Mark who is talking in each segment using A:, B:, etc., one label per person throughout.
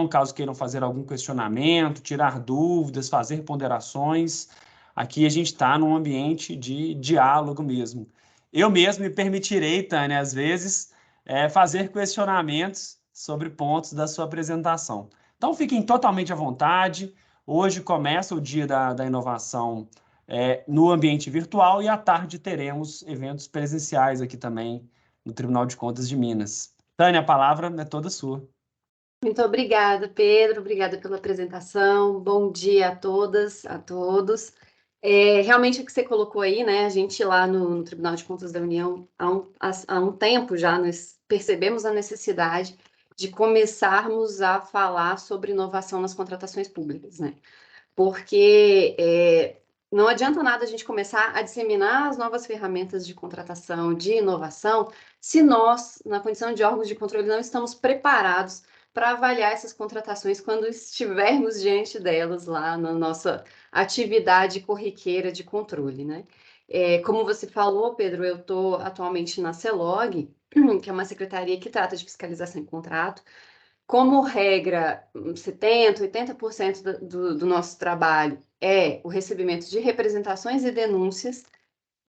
A: caso queiram fazer algum questionamento, tirar dúvidas, fazer ponderações. Aqui a gente está num ambiente de diálogo mesmo. Eu mesmo me permitirei, Tânia, às vezes, fazer questionamentos sobre pontos da sua apresentação. Então, fiquem totalmente à vontade. Hoje começa o dia da inovação no ambiente virtual e à tarde teremos eventos presenciais aqui também no Tribunal de Contas de Minas. Tânia, a palavra é toda sua.
B: Muito obrigada, Pedro. Obrigada pela apresentação. Bom dia a todas, a todos. Realmente o que você colocou aí, né? A gente lá no Tribunal de Contas da União, há um tempo já, nós percebemos a necessidade de começarmos a falar sobre inovação nas contratações públicas, né? Porque não adianta nada a gente começar a disseminar as novas ferramentas de contratação, de inovação, se nós, na condição de órgãos de controle, não estamos preparados para avaliar essas contratações quando estivermos diante delas lá na nossa atividade corriqueira de controle, né? Como você falou, Pedro, eu estou atualmente na CELOG, que é uma secretaria que trata de fiscalização em contrato. Como regra, 70%, 80% do nosso trabalho é o recebimento de representações e denúncias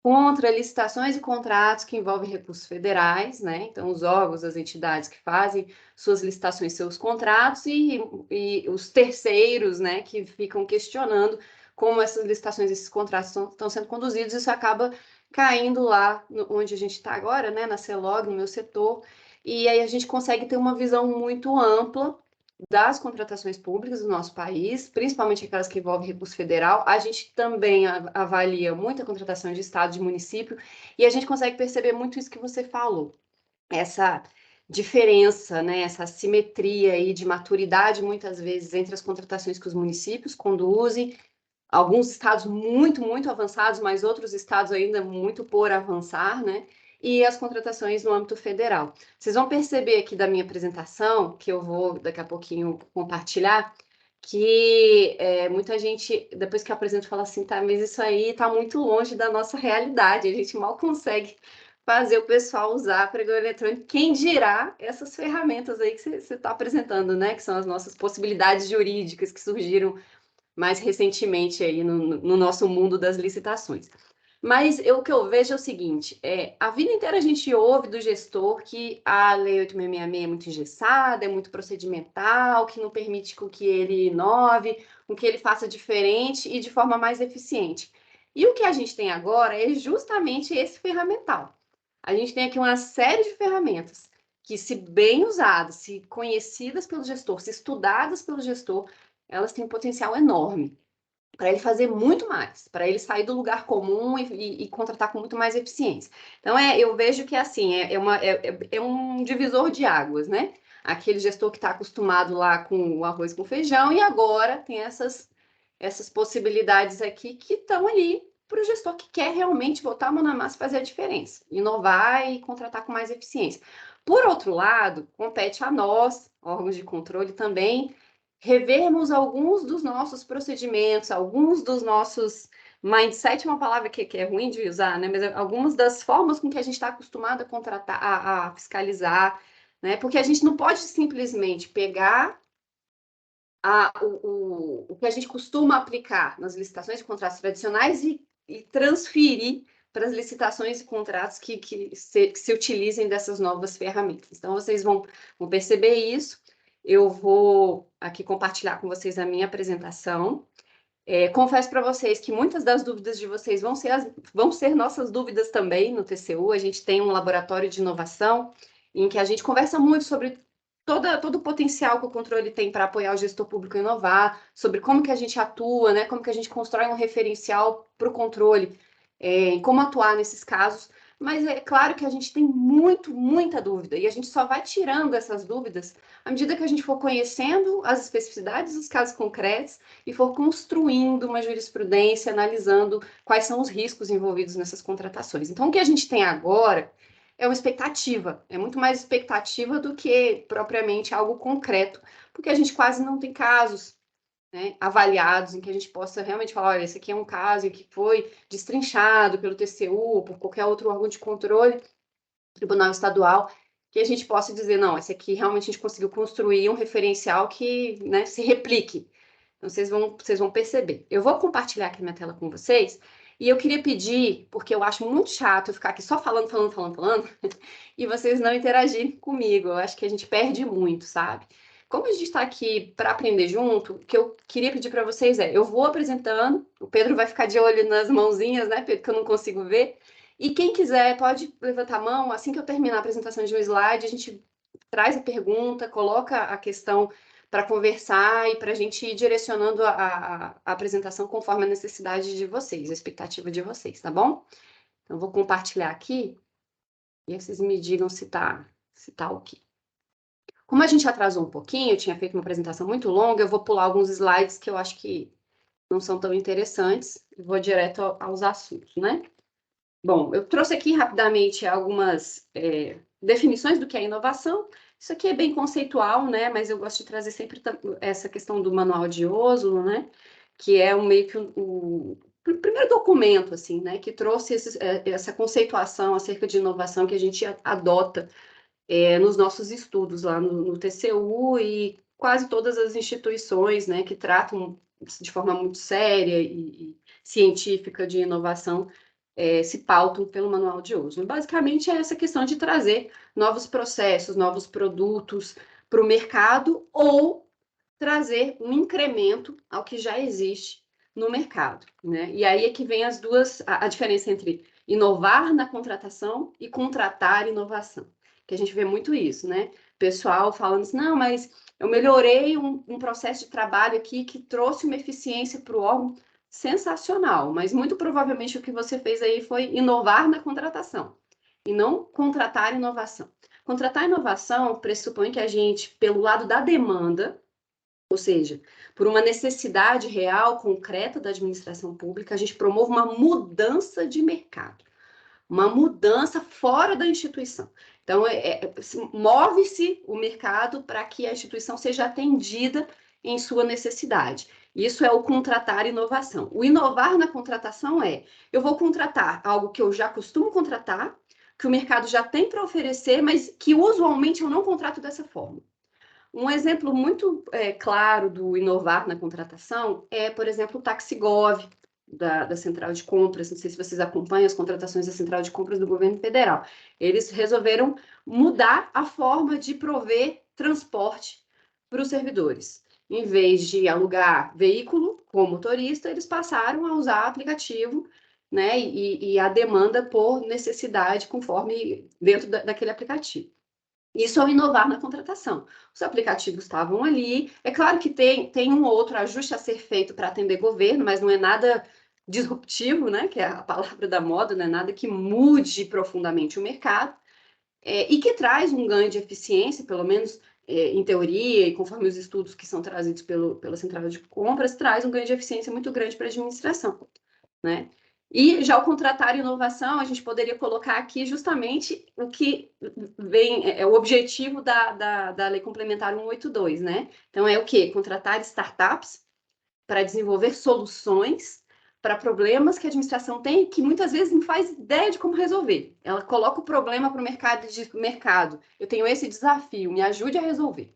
B: contra licitações e contratos que envolvem recursos federais, né? Então, os órgãos, as entidades que fazem suas licitações, seus contratos e os terceiros, né, que ficam questionando como essas licitações, esses contratos estão sendo conduzidos. Isso acaba caindo lá onde a gente está agora, né, na CELOG, no meu setor, e aí a gente consegue ter uma visão muito ampla das contratações públicas do nosso país, principalmente aquelas que envolvem recurso federal. A gente também avalia muita contratação de estado, de município, e a gente consegue perceber muito isso que você falou, essa diferença, né, essa assimetria aí de maturidade, muitas vezes, entre as contratações que os municípios conduzem, alguns estados muito, muito avançados, mas outros estados ainda muito por avançar, né? E as contratações no âmbito federal. Vocês vão perceber aqui da minha apresentação, que eu vou daqui a pouquinho compartilhar, que muita gente, depois que eu apresento, fala assim, tá, mas isso aí tá muito longe da nossa realidade, a gente mal consegue fazer o pessoal usar pregão eletrônico. Quem dirá essas ferramentas aí que você está apresentando, né? Que são as nossas possibilidades jurídicas que surgiram mais recentemente aí no nosso mundo das licitações. Mas o que eu vejo é o seguinte, a vida inteira a gente ouve do gestor que a Lei 8666 é muito engessada, é muito procedimental, que não permite com que ele inove, com que ele faça diferente e de forma mais eficiente. E o que a gente tem agora é justamente esse ferramental. A gente tem aqui uma série de ferramentas que, se bem usadas, se conhecidas pelo gestor, se estudadas pelo gestor, elas têm um potencial enorme para ele fazer muito mais, para ele sair do lugar comum e contratar com muito mais eficiência. Então, eu vejo que assim, é um divisor de águas, né? Aquele gestor que está acostumado lá com o arroz com feijão e agora tem essas possibilidades aqui que estão ali para o gestor que quer realmente botar a mão na massa e fazer a diferença, inovar e contratar com mais eficiência. Por outro lado, compete a nós, órgãos de controle também, revermos alguns dos nossos procedimentos, alguns dos nossos mindset, uma palavra que é ruim de usar, né? Mas algumas das formas com que a gente está acostumado a contratar, a fiscalizar, né? Porque a gente não pode simplesmente pegar o que a gente costuma aplicar nas licitações de contratos tradicionais e transferir para as licitações e contratos que se utilizem dessas novas ferramentas. Então, vocês vão perceber isso. Eu vou aqui compartilhar com vocês a minha apresentação. Confesso para vocês que muitas das dúvidas de vocês vão ser nossas dúvidas também no TCU. A gente tem um laboratório de inovação em que a gente conversa muito sobre todo o potencial que o controle tem para apoiar o gestor público a inovar, sobre como que a gente atua, né, como que a gente constrói um referencial para o controle, como atuar nesses casos. Mas é claro que a gente tem muita dúvida, e a gente só vai tirando essas dúvidas à medida que a gente for conhecendo as especificidades dos casos concretos e for construindo uma jurisprudência, analisando quais são os riscos envolvidos nessas contratações. Então, o que a gente tem agora é uma expectativa, é muito mais expectativa do que propriamente algo concreto, porque a gente quase não tem casos, né, avaliados em que a gente possa realmente falar, olha, esse aqui é um caso que foi destrinchado pelo TCU, por qualquer outro órgão de controle, tribunal estadual, que a gente possa dizer, não, esse aqui realmente a gente conseguiu construir um referencial que, né, se replique. Então, vocês vão perceber. Eu vou compartilhar aqui minha tela com vocês, e eu queria pedir, porque eu acho muito chato eu ficar aqui só falando, e vocês não interagirem comigo. Eu acho que a gente perde muito, sabe? Como a gente está aqui para aprender junto, o que eu queria pedir para vocês é, eu vou apresentando, o Pedro vai ficar de olho nas mãozinhas, né, Pedro, que eu não consigo ver, e quem quiser pode levantar a mão, assim que eu terminar a apresentação de um slide, a gente traz a pergunta, coloca a questão para conversar e para a gente ir direcionando a apresentação conforme a necessidade de vocês, a expectativa de vocês, tá bom? Então, eu vou compartilhar aqui e aí vocês me digam se tá ok. Como a gente atrasou um pouquinho, eu tinha feito uma apresentação muito longa, eu vou pular alguns slides que eu acho que não são tão interessantes e vou direto aos assuntos, né? Bom, eu trouxe aqui rapidamente algumas definições do que é inovação. Isso aqui é bem conceitual, né? Mas eu gosto de trazer sempre essa questão do manual de Oslo, né? Que é meio que o primeiro documento, assim, né? Que trouxe essa conceituação acerca de inovação que a gente adota nos nossos estudos lá no TCU e quase todas as instituições, né? Que tratam de forma muito séria e científica de inovação se pautam pelo manual de Oslo. Basicamente é essa questão de trazer novos processos, novos produtos para o mercado ou trazer um incremento ao que já existe no mercado, né? E aí é que vem a diferença entre inovar na contratação e contratar inovação, que a gente vê muito isso, né? Pessoal falando assim, não, mas eu melhorei um processo de trabalho aqui que trouxe uma eficiência para o órgão sensacional, mas muito provavelmente o que você fez aí foi inovar na contratação e não contratar inovação. Contratar inovação pressupõe que a gente, pelo lado da demanda, ou seja, por uma necessidade real, concreta da administração pública, a gente promove uma mudança de mercado, uma mudança fora da instituição. Então, move-se o mercado para que a instituição seja atendida em sua necessidade. Isso é o contratar inovação. O inovar na contratação eu vou contratar algo que eu já costumo contratar, que o mercado já tem para oferecer, mas que usualmente eu não contrato dessa forma. Um exemplo muito claro do inovar na contratação é, por exemplo, o Taxigov, da Central de Compras. Não sei se vocês acompanham as contratações da Central de Compras do governo federal. Eles resolveram mudar a forma de prover transporte para os servidores. Em vez de alugar veículo com motorista, eles passaram a usar aplicativo, né? E a demanda por necessidade conforme dentro daquele aplicativo. Isso é o inovar na contratação. Os aplicativos estavam ali. É claro que tem um outro ajuste a ser feito para atender governo, mas não é nada disruptivo, né? Que é a palavra da moda, não é nada que mude profundamente o mercado, e que traz um ganho de eficiência, pelo menos em teoria, e conforme os estudos que são trazidos pela Central de Compras, traz um ganho de eficiência muito grande para a administração, né? E já o contratar inovação, a gente poderia colocar aqui justamente o que vem, o objetivo da Lei Complementar 182, né? Então, é o quê? Contratar startups para desenvolver soluções para problemas que a administração tem que muitas vezes não faz ideia de como resolver. Ela coloca o problema para o mercado e diz, mercado, eu tenho esse desafio, me ajude a resolver.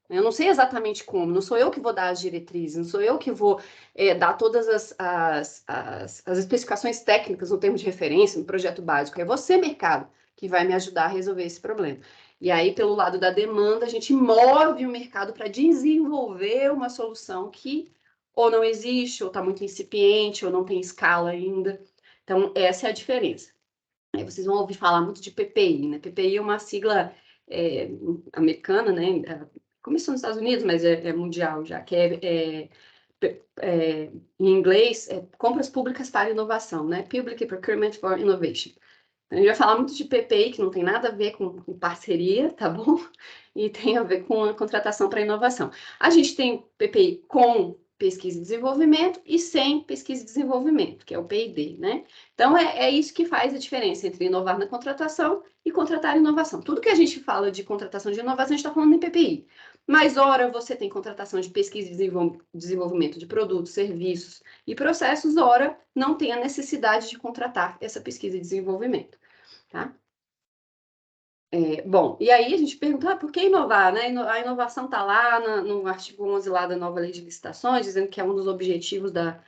B: Eu não sei exatamente como, não sou eu que vou dar as diretrizes, não sou eu que vou dar todas as especificações técnicas no termo de referência, no projeto básico. É você, mercado, que vai me ajudar a resolver esse problema. E aí, pelo lado da demanda, a gente move o mercado para desenvolver uma solução que ou não existe, ou está muito incipiente, ou não tem escala ainda. Então, essa é a diferença. Aí vocês vão ouvir falar muito de PPI, né? PPI é uma sigla americana, né? Começou nos Estados Unidos, mas é mundial já, que em inglês, compras públicas para inovação, né? Public Procurement for Innovation. A gente vai falar muito de PPI, que não tem nada a ver com parceria, tá bom? E tem a ver com a contratação para inovação. A gente tem PPI com pesquisa e desenvolvimento e sem pesquisa e desenvolvimento, que é o P&D, né? Então, é isso que faz a diferença entre inovar na contratação e contratar inovação. Tudo que a gente fala de contratação de inovação, a gente está falando em PPI. Mas, ora, você tem contratação de pesquisa e desenvolvimento de produtos, serviços e processos, ora, não tem a necessidade de contratar essa pesquisa e desenvolvimento, tá? Bom, e aí a gente pergunta, por que inovar, né? A inovação está lá no artigo 11 lá da nova lei de licitações, dizendo que é um dos objetivos da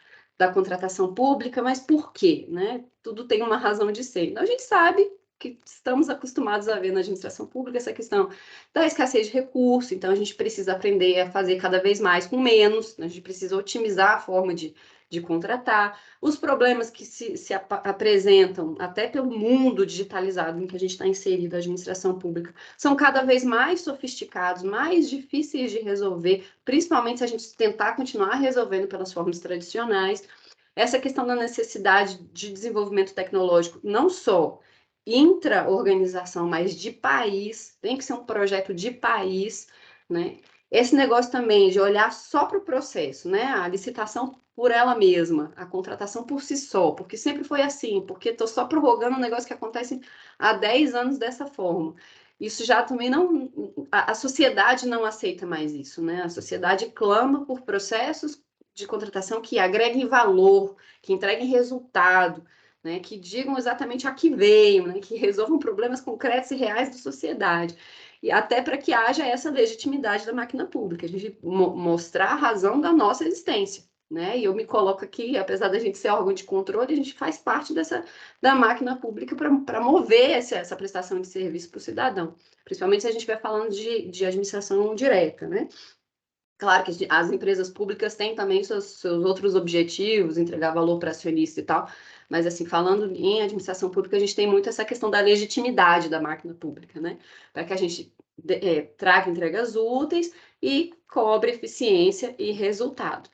B: contratação pública, mas por quê, né? Tudo tem uma razão de ser. Então, a gente sabe que estamos acostumados a ver na administração pública essa questão da escassez de recurso, então a gente precisa aprender a fazer cada vez mais com menos, né? A gente precisa otimizar a forma de contratar, os problemas que se apresentam até pelo mundo digitalizado em que a gente está inserido, a administração pública, são cada vez mais sofisticados, mais difíceis de resolver, principalmente se a gente tentar continuar resolvendo pelas formas tradicionais. Essa questão da necessidade de desenvolvimento tecnológico, não só intra-organização, mas de país, tem que ser um projeto de país, né? Esse negócio também de olhar só para o processo, né? A licitação por ela mesma, a contratação por si só, porque sempre foi assim, porque estou só prorrogando um negócio que acontece há 10 anos dessa forma. Isso já também não. A sociedade não aceita mais isso, né? A sociedade clama por processos de contratação que agreguem valor, que entreguem resultado, né? Que digam exatamente a que veio, né? Que resolvam problemas concretos e reais da sociedade. E até para que haja essa legitimidade da máquina pública, a gente mostrar a razão da nossa existência. Né? E eu me coloco aqui, apesar da gente ser órgão de controle, a gente faz parte da máquina pública para mover essa prestação de serviço para o cidadão, principalmente se a gente estiver falando de administração direta, né? Claro que as empresas públicas têm também seus outros objetivos, entregar valor para acionista e tal, mas assim, falando em administração pública, a gente tem muito essa questão da legitimidade da máquina pública, né? Para que a gente traga entregas úteis e cobre eficiência e resultado.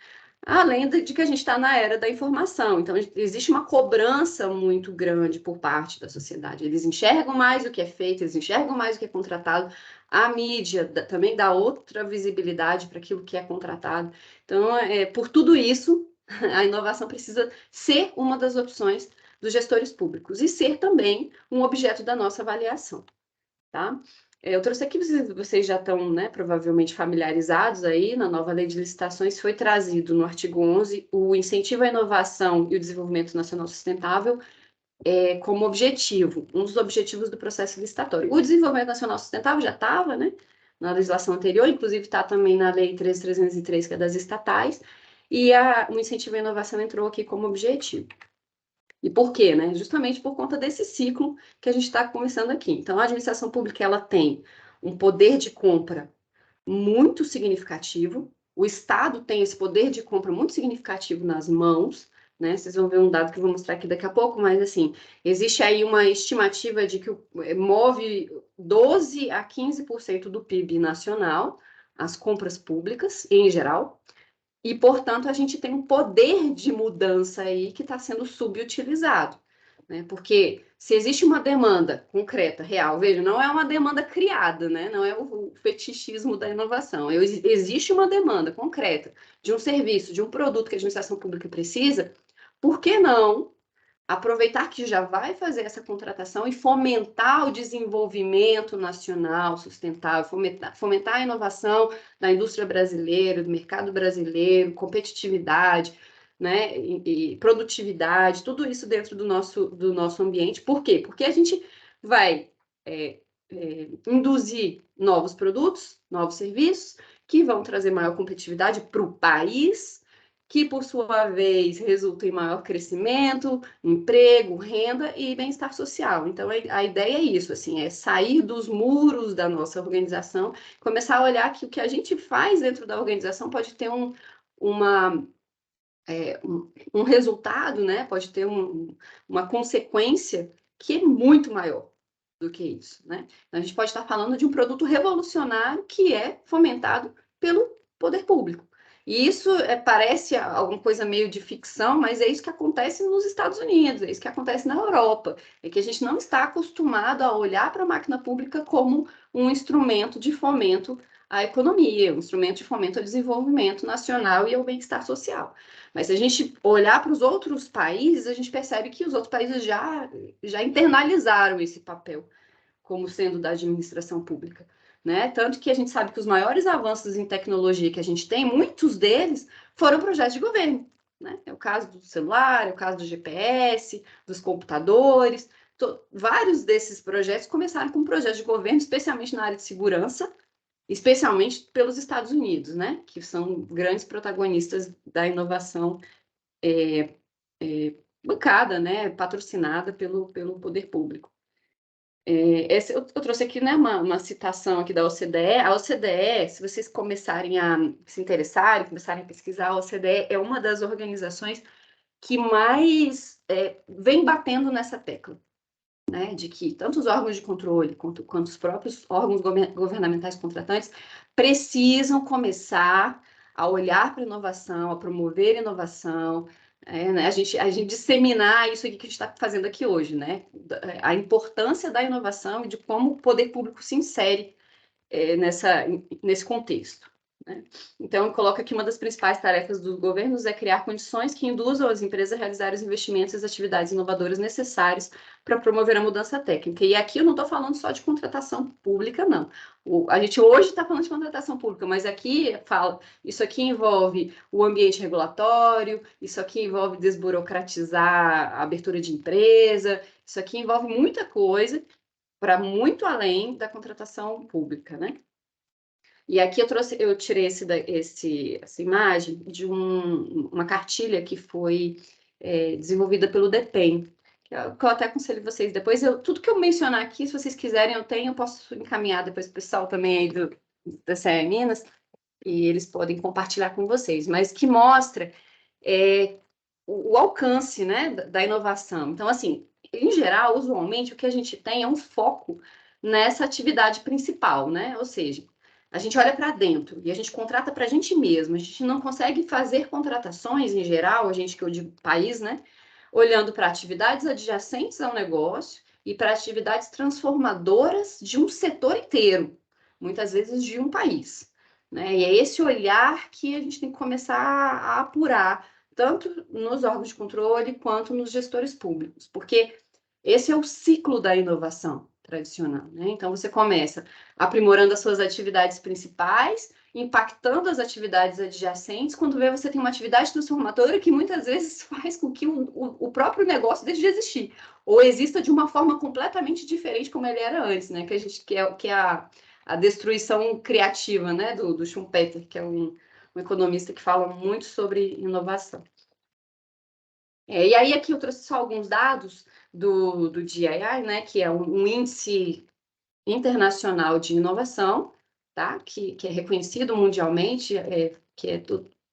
B: Além de que a gente está na era da informação, então existe uma cobrança muito grande por parte da sociedade. Eles enxergam mais o que é feito, eles enxergam mais o que é contratado. A mídia também dá outra visibilidade para aquilo que é contratado. Então, por tudo isso, a inovação precisa ser uma das opções dos gestores públicos e ser também um objeto da nossa avaliação, tá? Eu trouxe aqui, vocês já estão, né, provavelmente familiarizados aí, na nova lei de licitações foi trazido no artigo 11 o incentivo à inovação e o desenvolvimento nacional sustentável como objetivo, um dos objetivos do processo licitatório. O desenvolvimento nacional sustentável já estava, né, na legislação anterior, inclusive está também na lei 13.303, que é das estatais, e o incentivo à inovação entrou aqui como objetivo. E por quê, né? Justamente por conta desse ciclo que a gente está começando aqui. Então, a administração pública, ela tem um poder de compra muito significativo, o Estado tem esse poder de compra muito significativo nas mãos, né? Vocês vão ver um dado que eu vou mostrar aqui daqui a pouco, mas assim, existe aí uma estimativa de que move 12 a 15% do PIB nacional, as compras públicas em geral, e, portanto, a gente tem um poder de mudança aí que está sendo subutilizado, né? Porque se existe uma demanda concreta, real, veja, não é uma demanda criada, né? Não é o fetichismo da inovação. Existe uma demanda concreta de um serviço, de um produto que a administração pública precisa, por que não aproveitar que já vai fazer essa contratação e fomentar o desenvolvimento nacional sustentável, fomentar a inovação da indústria brasileira, do mercado brasileiro, competitividade, né, e produtividade, tudo isso dentro do nosso ambiente. Por quê? Porque a gente vai induzir novos produtos, novos serviços, que vão trazer maior competitividade para o país, que, por sua vez, resulta em maior crescimento, emprego, renda e bem-estar social. Então, a ideia é isso, assim, é sair dos muros da nossa organização, começar a olhar que o que a gente faz dentro da organização pode ter um resultado, né? Pode ter uma consequência que é muito maior do que isso, né? Então, a gente pode estar falando de um produto revolucionário que é fomentado pelo poder público. E isso parece alguma coisa meio de ficção, mas é isso que acontece nos Estados Unidos, é isso que acontece na Europa. É que a gente não está acostumado a olhar para a máquina pública como um instrumento de fomento à economia, um instrumento de fomento ao desenvolvimento nacional e ao bem-estar social. Mas se a gente olhar para os outros países, a gente percebe que os outros países já internalizaram esse papel como sendo da administração pública, né? Tanto que a gente sabe que os maiores avanços em tecnologia que a gente tem, muitos deles foram projetos de governo, né? É o caso do celular, é o caso do GPS, dos computadores, vários desses projetos começaram com projetos de governo, especialmente na área de segurança, especialmente pelos Estados Unidos, né, que são grandes protagonistas da inovação bancada, né, patrocinada pelo poder público. Eu trouxe aqui, né, uma citação aqui da OCDE. A OCDE, se vocês começarem a se interessarem, começarem a pesquisar, a OCDE é uma das organizações que mais vem batendo nessa tecla, né, de que tanto os órgãos de controle quanto os próprios órgãos governamentais contratantes precisam começar a olhar para a inovação, a promover inovação, né, a gente disseminar isso aqui que a gente está fazendo aqui hoje, né, a importância da inovação e de como o poder público se insere nesse contexto, né? Então, coloca aqui uma das principais tarefas dos governos é criar condições que induzam as empresas a realizar os investimentos e as atividades inovadoras necessários para promover a mudança técnica. E aqui eu não estou falando só de contratação pública, não. A gente hoje está falando de contratação pública, mas aqui isso aqui envolve o ambiente regulatório, isso aqui envolve desburocratizar a abertura de empresa, isso aqui envolve muita coisa para muito além da contratação pública, né? E aqui eu tirei essa imagem de uma cartilha que foi desenvolvida pelo DEPEN, que eu até aconselho vocês depois. Tudo que eu mencionar aqui, se vocês quiserem, eu posso encaminhar depois para o pessoal também aí da CE Minas, e eles podem compartilhar com vocês, mas que mostra o alcance, né, da inovação. Então, assim, em geral, usualmente, o que a gente tem é um foco nessa atividade principal, né? Ou seja, a gente olha para dentro e a gente contrata para a gente mesmo. A gente não consegue fazer contratações, em geral, a gente que eu digo país, né? Olhando para atividades adjacentes ao negócio e para atividades transformadoras de um setor inteiro, muitas vezes de um país, né? E é esse olhar que a gente tem que começar a apurar, tanto nos órgãos de controle quanto nos gestores públicos, porque esse é o ciclo da inovação tradicional, né? Então, você começa aprimorando as suas atividades principais, impactando as atividades adjacentes, quando vê você tem uma atividade transformadora que muitas vezes faz com que o próprio negócio deixe de existir, ou exista de uma forma completamente diferente como ele era antes, né? Que é a destruição criativa, né? Do Schumpeter, que é um economista que fala muito sobre inovação. E aí aqui eu trouxe só alguns dados do GII, né, que é um índice internacional de inovação, tá? Que é reconhecido mundialmente, que é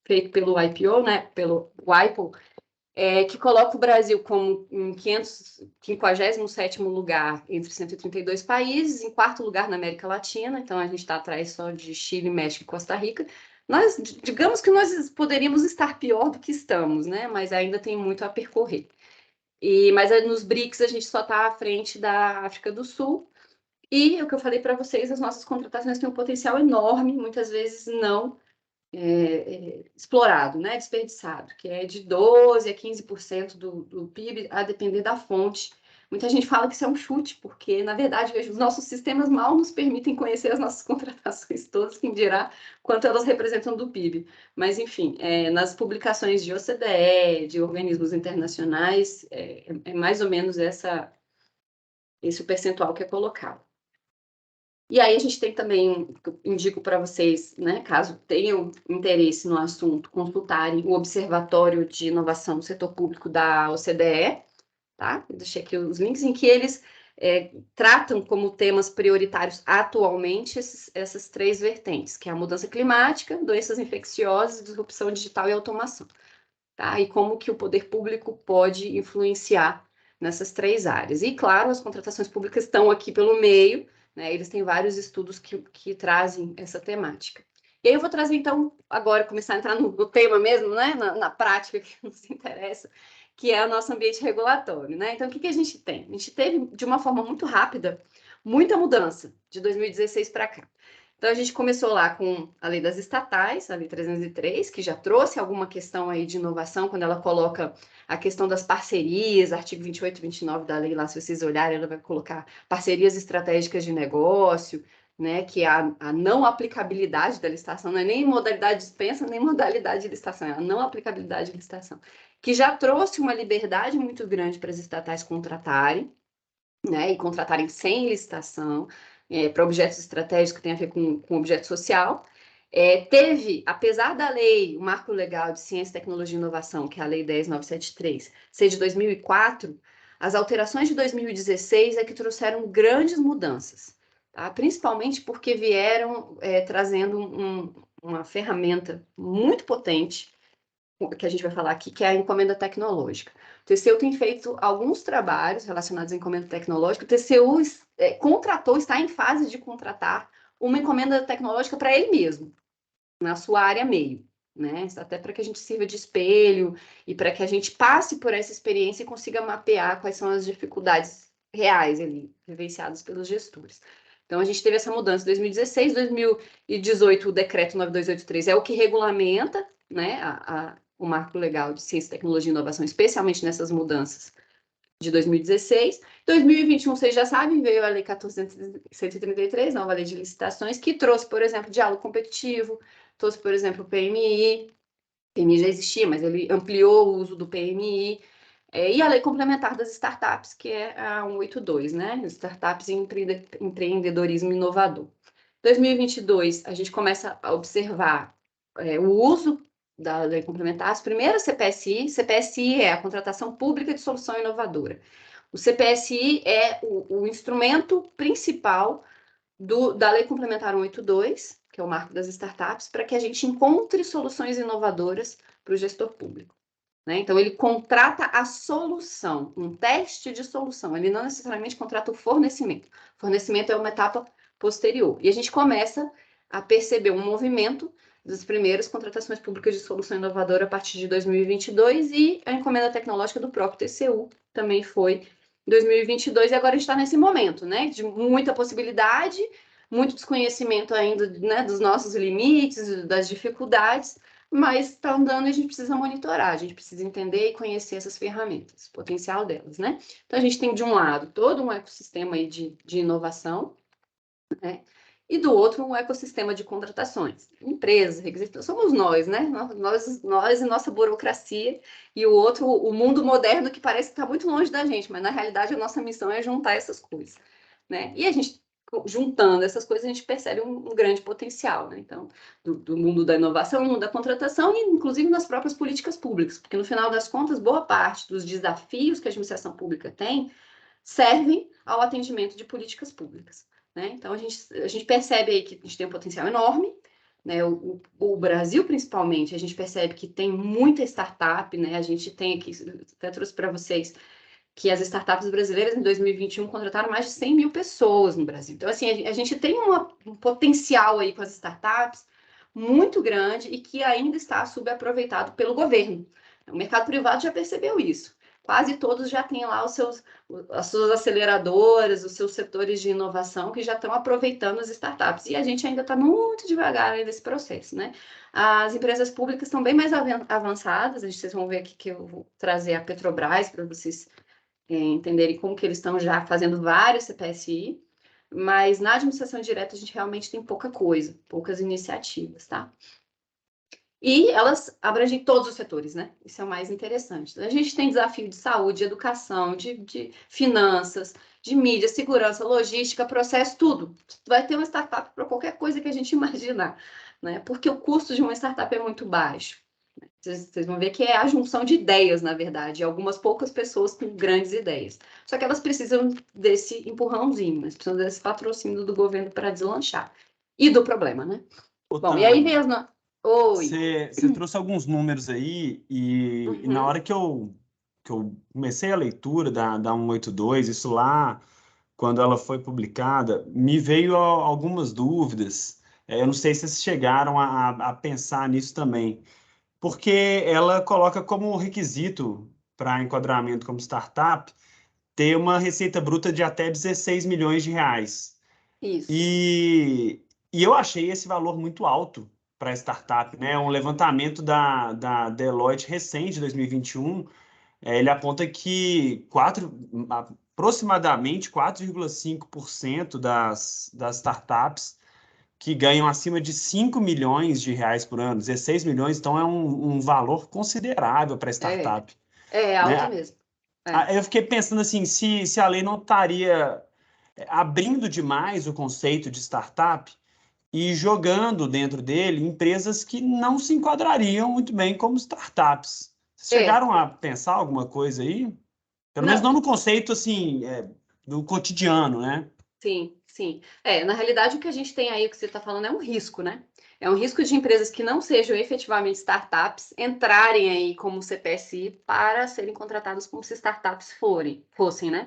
B: feito pelo IPO, né, pelo WIPO, que coloca o Brasil como em 557º lugar entre 132 países, em 4º lugar na América Latina, então a gente está atrás só de Chile, México e Costa Rica. Digamos que nós poderíamos estar pior do que estamos, né? Mas ainda tem muito a percorrer. Mas nos BRICS a gente só está à frente da África do Sul. E o que eu falei para vocês, as nossas contratações têm um potencial enorme, muitas vezes não explorado, né? Desperdiçado, que é de 12% a 15% do PIB, a depender da fonte. Muita gente fala que isso é um chute, porque, na verdade, os nossos sistemas mal nos permitem conhecer as nossas contratações todas, quem dirá quanto elas representam do PIB. Mas, enfim, nas publicações de OCDE, de organismos internacionais, é mais ou menos esse o percentual que é colocado. E aí a gente tem também, indico para vocês, né, caso tenham interesse no assunto, consultarem o Observatório de Inovação do Setor Público da OCDE, tá? Eu deixei aqui os links em que eles tratam como temas prioritários atualmente essas 3 vertentes, que é a mudança climática, doenças infecciosas, disrupção digital e automação, tá? E como que o poder público pode influenciar nessas 3 áreas. E, claro, as contratações públicas estão aqui pelo meio, né? Eles têm vários estudos que trazem essa temática. E aí eu vou trazer, então, agora, começar a entrar no tema mesmo, né? Na prática que nos interessa, que é o nosso ambiente regulatório, né? Então, o que a gente tem? A gente teve, de uma forma muito rápida, muita mudança de 2016 para cá. Então, a gente começou lá com a lei das estatais, a lei 303, que já trouxe alguma questão aí de inovação, quando ela coloca a questão das parcerias, artigo 28 e 29 da lei lá, se vocês olharem, ela vai colocar parcerias estratégicas de negócio, né, que é a não aplicabilidade da licitação, não é nem modalidade de dispensa, nem modalidade de licitação, é a não aplicabilidade de licitação, que já trouxe uma liberdade muito grande para as estatais contratarem, né, e contratarem sem licitação para objetos estratégicos que tem a ver com objeto social. Teve, apesar da lei, o Marco Legal de Ciência, Tecnologia e Inovação, que é a Lei 10.973, ser de 2004, as alterações de 2016 é que trouxeram grandes mudanças, tá? Principalmente porque vieram trazendo uma ferramenta muito potente, que a gente vai falar aqui, que é a encomenda tecnológica. O TCU tem feito alguns trabalhos relacionados à encomenda tecnológica. O TCU contratou, está em fase de contratar uma encomenda tecnológica para ele mesmo, na sua área meio, né? Até para que a gente sirva de espelho e para que a gente passe por essa experiência e consiga mapear quais são as dificuldades reais ali, vivenciadas pelos gestores. Então, a gente teve essa mudança em 2016, 2018, o decreto 9283 é o que regulamenta, né, o marco legal de ciência, tecnologia e inovação, especialmente nessas mudanças de 2016. 2021, vocês já sabem, veio a Lei 14.133, nova Lei de Licitações, que trouxe, por exemplo, diálogo competitivo, trouxe, por exemplo, o PMI. O PMI já existia, mas ele ampliou o uso do PMI. E a Lei Complementar das Startups, que é a 182, né? Startups e empreendedorismo inovador. 2022, a gente começa a observar o uso da lei complementar. As primeiras CPSI é a contratação pública de solução inovadora. O CPSI é o instrumento principal da Lei Complementar 182, que é o marco das startups, para que a gente encontre soluções inovadoras para o gestor público, né? Então, ele contrata a solução, um teste de solução, ele não necessariamente contrata o fornecimento. O fornecimento é uma etapa posterior. E a gente começa a perceber um movimento das primeiras contratações públicas de solução inovadora a partir de 2022 e a encomenda tecnológica do próprio TCU também foi em 2022 e agora a gente está nesse momento, né, de muita possibilidade, muito desconhecimento ainda, né, dos nossos limites, das dificuldades, mas está andando e a gente precisa monitorar, a gente precisa entender e conhecer essas ferramentas, o potencial delas, né? Então, a gente tem, de um lado, todo um ecossistema aí de inovação, né? E do outro, um ecossistema de contratações. Empresas, requisitos, somos nós, né? Nós e nossa burocracia, e o outro, o mundo moderno, que parece que está muito longe da gente, mas na realidade a nossa missão é juntar essas coisas, né? E a gente, juntando essas coisas, a gente percebe um grande potencial, né? Então, do mundo da inovação, do mundo da contratação, e inclusive nas próprias políticas públicas, porque no final das contas, boa parte dos desafios que a administração pública tem servem ao atendimento de políticas públicas, né? Então, a gente percebe aí que a gente tem um potencial enorme, né? O Brasil, principalmente, a gente percebe que tem muita startup, né? A gente tem aqui, até trouxe para vocês, que as startups brasileiras em 2021 contrataram mais de 100 mil pessoas no Brasil. Então, assim, a gente tem um potencial aí com as startups muito grande e que ainda está subaproveitado pelo governo. O mercado privado já percebeu isso. Quase todos já têm lá as suas aceleradoras, os seus setores de inovação que já estão aproveitando as startups. E a gente ainda está muito devagar nesse processo, né? As empresas públicas estão bem mais avançadas. Vocês vão ver aqui que eu vou trazer a Petrobras para vocês entenderem como que eles estão já fazendo vários CPSI, mas na administração direta a gente realmente tem pouca coisa, poucas iniciativas, tá? E elas abrangem todos os setores, né? Isso é o mais interessante. A gente tem desafio de saúde, de educação, de finanças, de mídia, segurança, logística, processo, tudo. Vai ter uma startup para qualquer coisa que a gente imaginar, né? Porque o custo de uma startup é muito baixo. Vocês vão ver que é a junção de ideias, na verdade, algumas poucas pessoas com grandes ideias. Só que elas precisam desse empurrãozinho, elas precisam desse patrocínio do governo para deslanchar. E do problema, né?
A: Ô,
B: Bom, e aí
A: Tami,
B: vem as. Oi.
A: você trouxe alguns números aí, e na
B: Uhum.
A: hora que eu comecei a leitura da 182, isso lá, quando ela foi publicada, me veio algumas dúvidas. Eu não sei se vocês chegaram a pensar nisso também, porque ela coloca como requisito para enquadramento como startup ter uma receita bruta de até 16 milhões de reais.
B: Isso.
A: E eu achei esse valor muito alto para startup, né? Um levantamento da Deloitte recente, de 2021, ele aponta que aproximadamente 4,5% das startups que ganham acima de 5 milhões de reais por ano, 16 milhões, então é um valor considerável para
B: É,
A: startup,
B: é alto
A: né?
B: mesmo.
A: Eu fiquei pensando assim, se a lei não estaria abrindo demais o conceito de startup e jogando dentro dele empresas que não se enquadrariam muito bem como startups. Vocês
B: É,
A: chegaram a pensar alguma coisa aí? Pelo menos
B: não,
A: não no conceito assim, do cotidiano, né?
B: sim, sim. Na realidade, o que a gente tem aí, o que você está falando, é um risco, né? É um risco de empresas que não sejam efetivamente startups entrarem aí como CPSI para serem contratadas como se startups fossem, né?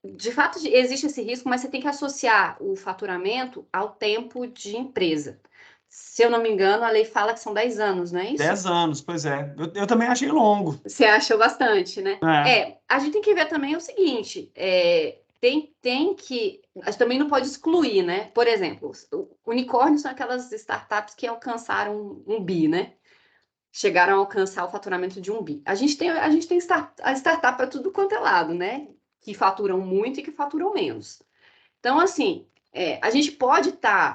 B: De fato, existe esse risco, mas você tem que associar o faturamento ao tempo de empresa. Se eu não me engano, a lei fala que são 10 anos, não é isso?
A: 10 anos, pois é. Eu também achei longo.
B: Você achou bastante, né?
A: É,
B: A gente tem que ver também o seguinte: tem que. A gente também não pode excluir, né? Por exemplo, unicórnios são aquelas startups que alcançaram um bi, né? Chegaram a alcançar o faturamento de um bi. A gente tem a startup para tudo quanto é lado, né? Que faturam muito e que faturam menos. Então, assim, a gente pode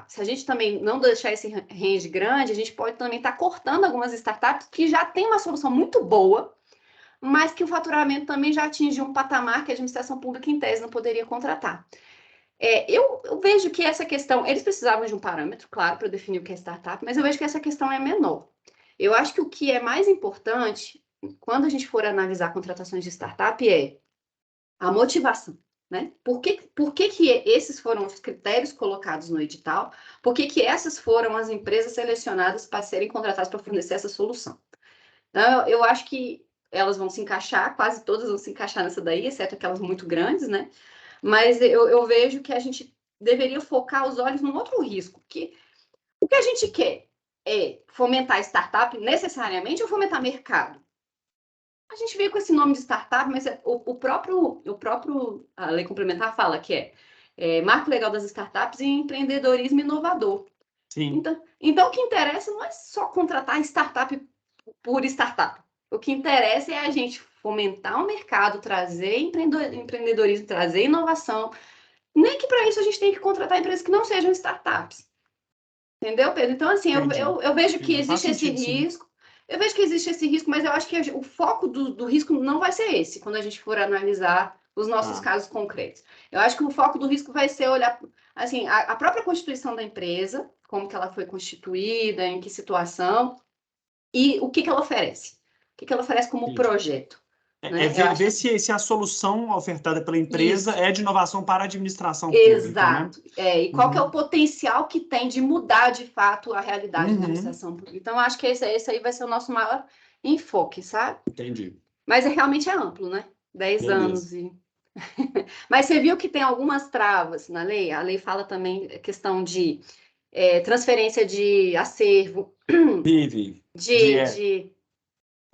B: se a gente também não deixar esse range grande, a gente pode também estar cortando algumas startups que já têm uma solução muito boa, mas que o faturamento também já atingiu um patamar que a administração pública, em tese, não poderia contratar. Eu vejo que essa questão, eles precisavam de um parâmetro, claro, para definir o que é startup, mas eu vejo que essa questão é menor. Eu acho que o que é mais importante, quando a gente for analisar contratações de startup, é a motivação, né? Por que esses foram os critérios colocados no edital? Por que essas foram as empresas selecionadas para serem contratadas para fornecer essa solução? Então, eu acho que elas vão se encaixar, quase todas vão se encaixar nessa daí, exceto aquelas muito grandes, né? Mas eu vejo que a gente deveria focar os olhos num outro risco, que o que a gente quer é fomentar startup necessariamente ou fomentar mercado? A gente veio com esse nome de startup, mas o próprio a lei complementar fala que marco legal das startups e empreendedorismo inovador.
A: sim.
B: Então, o que interessa não é só contratar startup por startup. O que interessa é a gente fomentar o mercado, trazer empreendedorismo, trazer inovação. Nem que para isso a gente tenha que contratar empresas que não sejam startups. Entendeu, Pedro? Então, assim,
A: Entendi.
B: eu vejo que
A: Entendi. Faz
B: existe esse
A: sentido, sim.
B: risco. Eu vejo que existe esse risco, mas eu acho que o foco do risco não vai ser esse, quando a gente for analisar os nossos
A: Ah,
B: casos concretos. Eu acho que o foco do risco vai ser olhar, assim, a própria constituição da empresa, como que ela foi constituída, em que situação, e o que que ela oferece. O que que ela oferece como
A: entendi.
B: projeto,
A: É
B: né? Eu
A: ver
B: acho que
A: se a solução ofertada pela empresa
B: isso.
A: é de inovação para a administração pública, né?
B: Exato. E qual que é o
A: Uhum.
B: potencial que tem de mudar de fato a realidade da
A: Uhum.
B: administração pública? Então, eu acho que esse aí vai ser o nosso maior enfoque, sabe?
A: Entendi.
B: Mas realmente é amplo, né? 10 anos
A: Beleza.
B: e. Mas você viu que tem algumas travas na lei? A lei fala também a questão de transferência de acervo,
A: Vive. De,
B: de, de,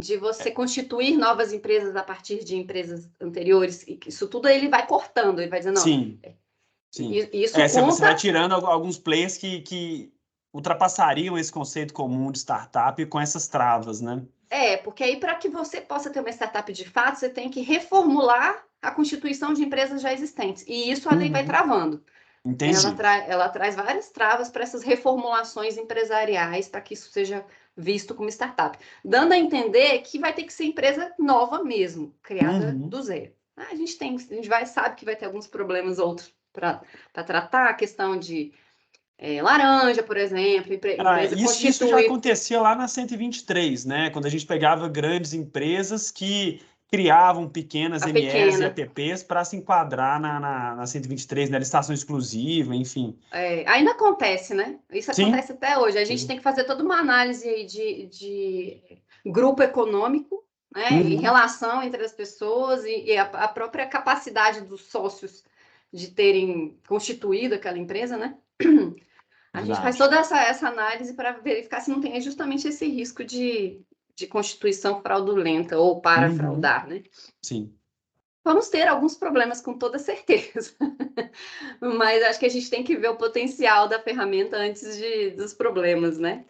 B: de você constituir novas empresas a partir de empresas anteriores. E isso tudo ele vai cortando, ele vai dizendo, não,
A: sim, sim.
B: isso
A: Você vai
B: conta.
A: tirando alguns players que ultrapassariam esse conceito comum de startup com essas travas, né?
B: Porque aí para que você possa ter uma startup de fato, você tem que reformular a constituição de empresas já existentes. E isso a lei vai
A: Uhum.
B: travando.
A: Entendi.
B: Ela traz várias travas para essas reformulações empresariais, para que isso seja visto como startup. Dando a entender que vai ter que ser empresa nova mesmo, criada
A: Uhum.
B: do zero. A gente sabe que vai ter alguns problemas outros para tratar, a questão de laranja, por exemplo, empresa
A: Isso já
B: constituir
A: acontecia lá na 123, né? Quando a gente pegava grandes empresas que criavam pequenas
B: a
A: MEs e
B: pequena.
A: APPs para se enquadrar na 123, na licitação exclusiva, enfim.
B: Ainda acontece, né? Isso
A: Sim,
B: acontece até hoje. A gente
A: sim.
B: tem que fazer toda uma análise aí de grupo econômico, né? E
A: Uhum.
B: relação entre as pessoas e a própria capacidade dos sócios de terem constituído aquela empresa, né? A gente faz
A: Verdade.
B: toda essa análise para verificar se não tem justamente esse risco de constituição fraudulenta ou para
A: Uhum.
B: fraudar, né?
A: Sim.
B: Vamos ter alguns problemas com toda certeza. Mas acho que a gente tem que ver o potencial da ferramenta antes dos problemas, né?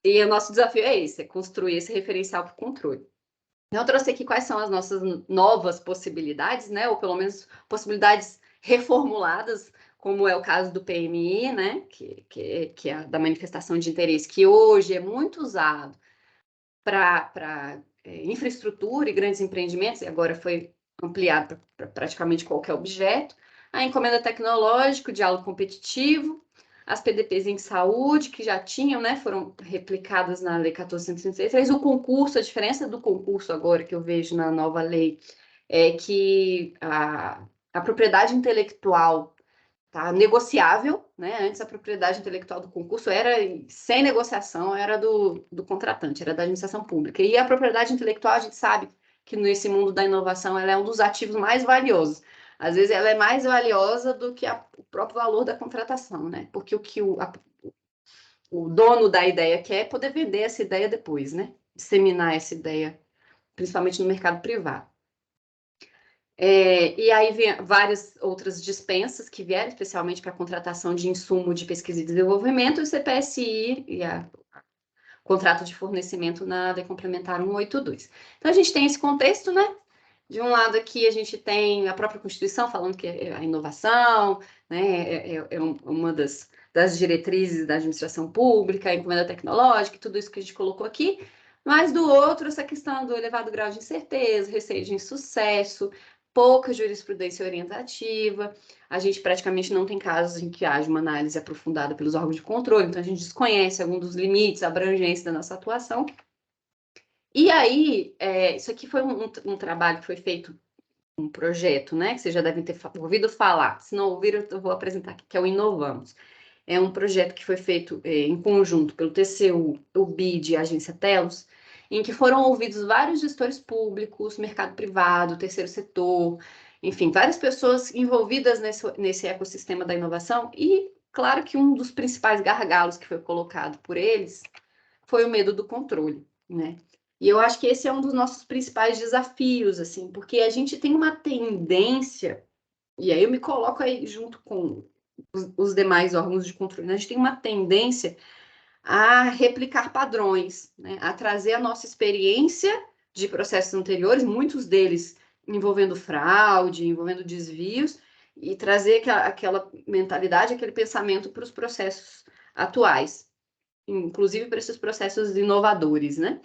B: E o nosso desafio é esse, é construir esse referencial para o controle. Eu trouxe aqui quais são as nossas novas possibilidades, né? Ou pelo menos possibilidades reformuladas, como é o caso do PMI, né? Que é a da manifestação de interesse, que hoje é muito usado para infraestrutura e grandes empreendimentos, e agora foi ampliado para praticamente qualquer objeto, a encomenda tecnológica, o diálogo competitivo, as PDPs em saúde, que já tinham, né, foram replicadas na Lei 14.133, o concurso, a diferença do concurso agora que eu vejo na nova lei é que a propriedade intelectual tá negociável, né? Antes a propriedade intelectual do concurso era sem negociação, era do contratante, era da administração pública. E a propriedade intelectual, a gente sabe que nesse mundo da inovação ela é um dos ativos mais valiosos. Às vezes ela é mais valiosa do que o próprio valor da contratação, né? Porque o dono da ideia quer é poder vender essa ideia depois, né? Disseminar essa ideia, principalmente no mercado privado. E aí vem várias outras dispensas que vieram, especialmente para a contratação de insumo de pesquisa e desenvolvimento, o CPSI e o contrato de fornecimento na Lei Complementar 182. Então, a gente tem esse contexto, né? De um lado aqui, a gente tem a própria Constituição falando que a inovação, né, é uma das diretrizes da administração pública, a encomenda tecnológica, tudo isso que a gente colocou aqui. Mas, do outro, essa questão do elevado grau de incerteza, receio de insucesso, pouca jurisprudência orientativa, a gente praticamente não tem casos em que haja uma análise aprofundada pelos órgãos de controle, então a gente desconhece algum dos limites, a abrangência da nossa atuação. E aí, isso aqui foi um trabalho que foi feito, um projeto, né, que vocês já devem ter ouvido falar, se não ouviram, eu vou apresentar aqui, que é o Inovamos. É um projeto que foi feito em conjunto pelo TCU, o BID e a agência Telos, em que foram ouvidos vários gestores públicos, mercado privado, terceiro setor, enfim, várias pessoas envolvidas nesse ecossistema da inovação. E, claro, que um dos principais gargalos que foi colocado por eles foi o medo do controle, né? E eu acho que esse é um dos nossos principais desafios, assim, porque a gente tem uma tendência, e aí eu me coloco aí junto com os demais órgãos de controle, né? A gente tem uma tendência a replicar padrões, né? A trazer a nossa experiência de processos anteriores, muitos deles envolvendo fraude, envolvendo desvios, e trazer aquela mentalidade, aquele pensamento para os processos atuais, inclusive para esses processos inovadores, né?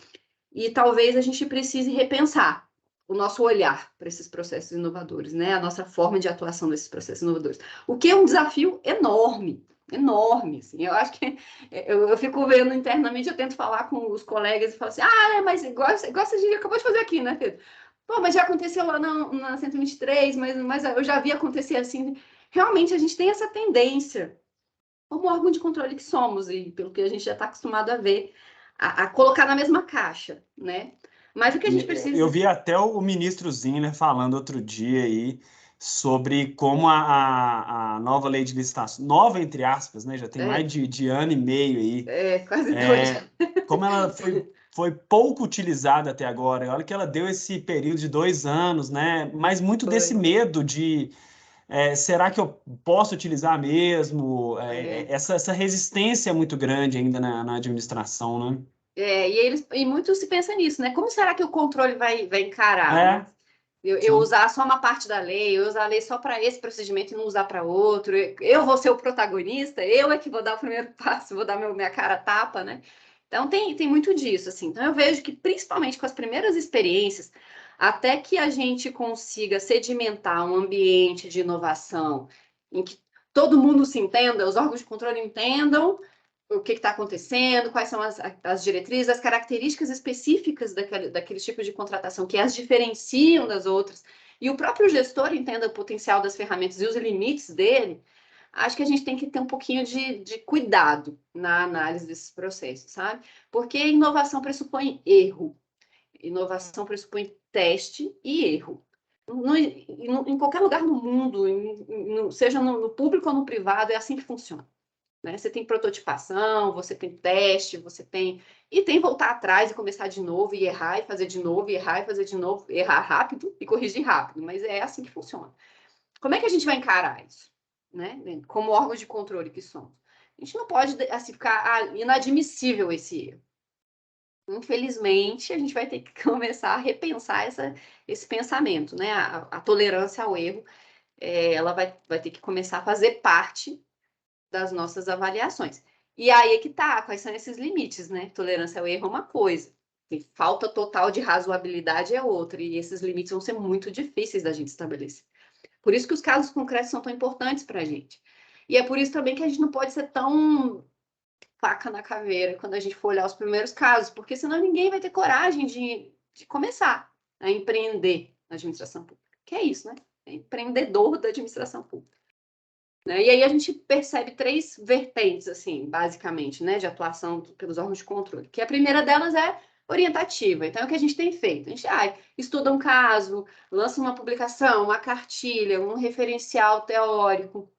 B: E talvez a gente precise repensar o nosso olhar para esses processos inovadores, né? A nossa forma de atuação nesses processos inovadores. O que é um desafio enorme, enorme, assim. Eu acho que eu fico vendo internamente, eu tento falar com os colegas e falo assim, mas igual a gente acabou de fazer aqui, né, Pedro? Pô, mas já aconteceu lá na 123, mas eu já vi acontecer assim. Realmente a gente tem essa tendência, como órgão de controle que somos, e pelo que a gente já está acostumado a ver, a colocar na mesma caixa, né? Mas o que a gente precisa...
A: Eu vi até o ministro Zinner falando outro dia aí sobre como a nova lei de licitação, nova entre aspas, né? Já tem mais de ano e meio aí.
B: Quase dois.
A: Como ela foi pouco utilizada até agora. Olha que ela deu esse período de 2 anos, né? Mas muito desse medo de será que eu posso utilizar mesmo? Essa resistência é muito grande ainda na administração, né?
B: E muito se pensa nisso, né? Como será que o controle vai encarar, né? Eu usar só uma parte da lei, eu usar a lei só para esse procedimento e não usar para outro, eu vou ser o protagonista, eu é que vou dar o primeiro passo, vou dar minha cara a tapa, né? Então tem muito disso, assim. Então eu vejo que principalmente com as primeiras experiências, até que a gente consiga sedimentar um ambiente de inovação em que todo mundo se entenda, os órgãos de controle entendam o que está acontecendo, quais são as diretrizes, as características específicas daquele tipo de contratação que as diferenciam das outras, e o próprio gestor entenda o potencial das ferramentas e os limites dele, acho que a gente tem que ter um pouquinho de cuidado na análise desses processos, sabe? Porque inovação pressupõe erro, inovação pressupõe teste e erro. Em qualquer lugar no mundo, seja no público ou no privado, é assim que funciona. Né? Você tem prototipação, você tem teste, você tem... E tem voltar atrás e começar de novo, e errar, e fazer de novo, e errar, e fazer de novo, errar rápido e corrigir rápido, mas é assim que funciona. Como é que a gente vai encarar isso? Né? Como órgão de controle que somos. A gente não pode assim, ficar inadmissível esse erro. Infelizmente, a gente vai ter que começar a repensar esse pensamento, né? A tolerância ao erro, ela vai ter que começar a fazer parte das nossas avaliações. E aí é que tá, quais são esses limites, né? Tolerância ao erro é uma coisa, falta total de razoabilidade é outra, e esses limites vão ser muito difíceis da gente estabelecer. Por isso que os casos concretos são tão importantes para a gente. E é por isso também que a gente não pode ser tão faca na caveira quando a gente for olhar os primeiros casos, porque senão ninguém vai ter coragem de começar a empreender na administração pública. Que é isso, né? É empreendedor da administração pública. Né? E aí a gente percebe 3 vertentes, assim, basicamente, né, de atuação pelos órgãos de controle. Que a primeira delas é orientativa. Então, é o que a gente tem feito. A gente estuda um caso, lança uma publicação, uma cartilha, um referencial teórico,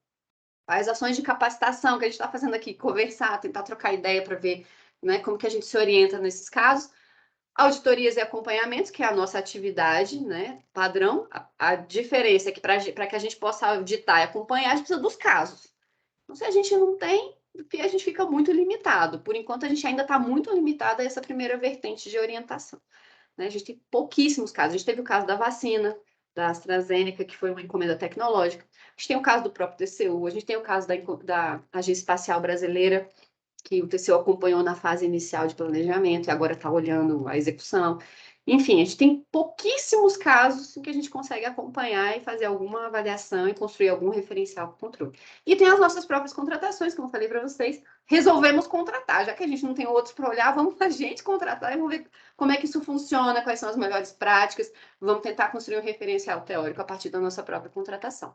B: faz ações de capacitação, que a gente está fazendo aqui, conversar, tentar trocar ideia para ver, né, como que a gente se orienta nesses casos. Auditorias e acompanhamentos, que é a nossa atividade, né, padrão. A diferença é que para que a gente possa auditar e acompanhar, a gente precisa dos casos. Então, se a gente não tem, a gente fica muito limitado. Por enquanto, a gente ainda está muito limitado a essa primeira vertente de orientação. Né? A gente tem pouquíssimos casos. A gente teve o caso da vacina, da AstraZeneca, que foi uma encomenda tecnológica. A gente tem o caso do próprio TCU, a gente tem o caso da Agência Espacial Brasileira, que o TCU acompanhou na fase inicial de planejamento e agora está olhando a execução. Enfim, a gente tem pouquíssimos casos em que a gente consegue acompanhar e fazer alguma avaliação e construir algum referencial para o controle. E tem as nossas próprias contratações, como eu falei para vocês, resolvemos contratar, já que a gente não tem outros para olhar, vamos a gente contratar e vamos ver como é que isso funciona, quais são as melhores práticas, vamos tentar construir um referencial teórico a partir da nossa própria contratação.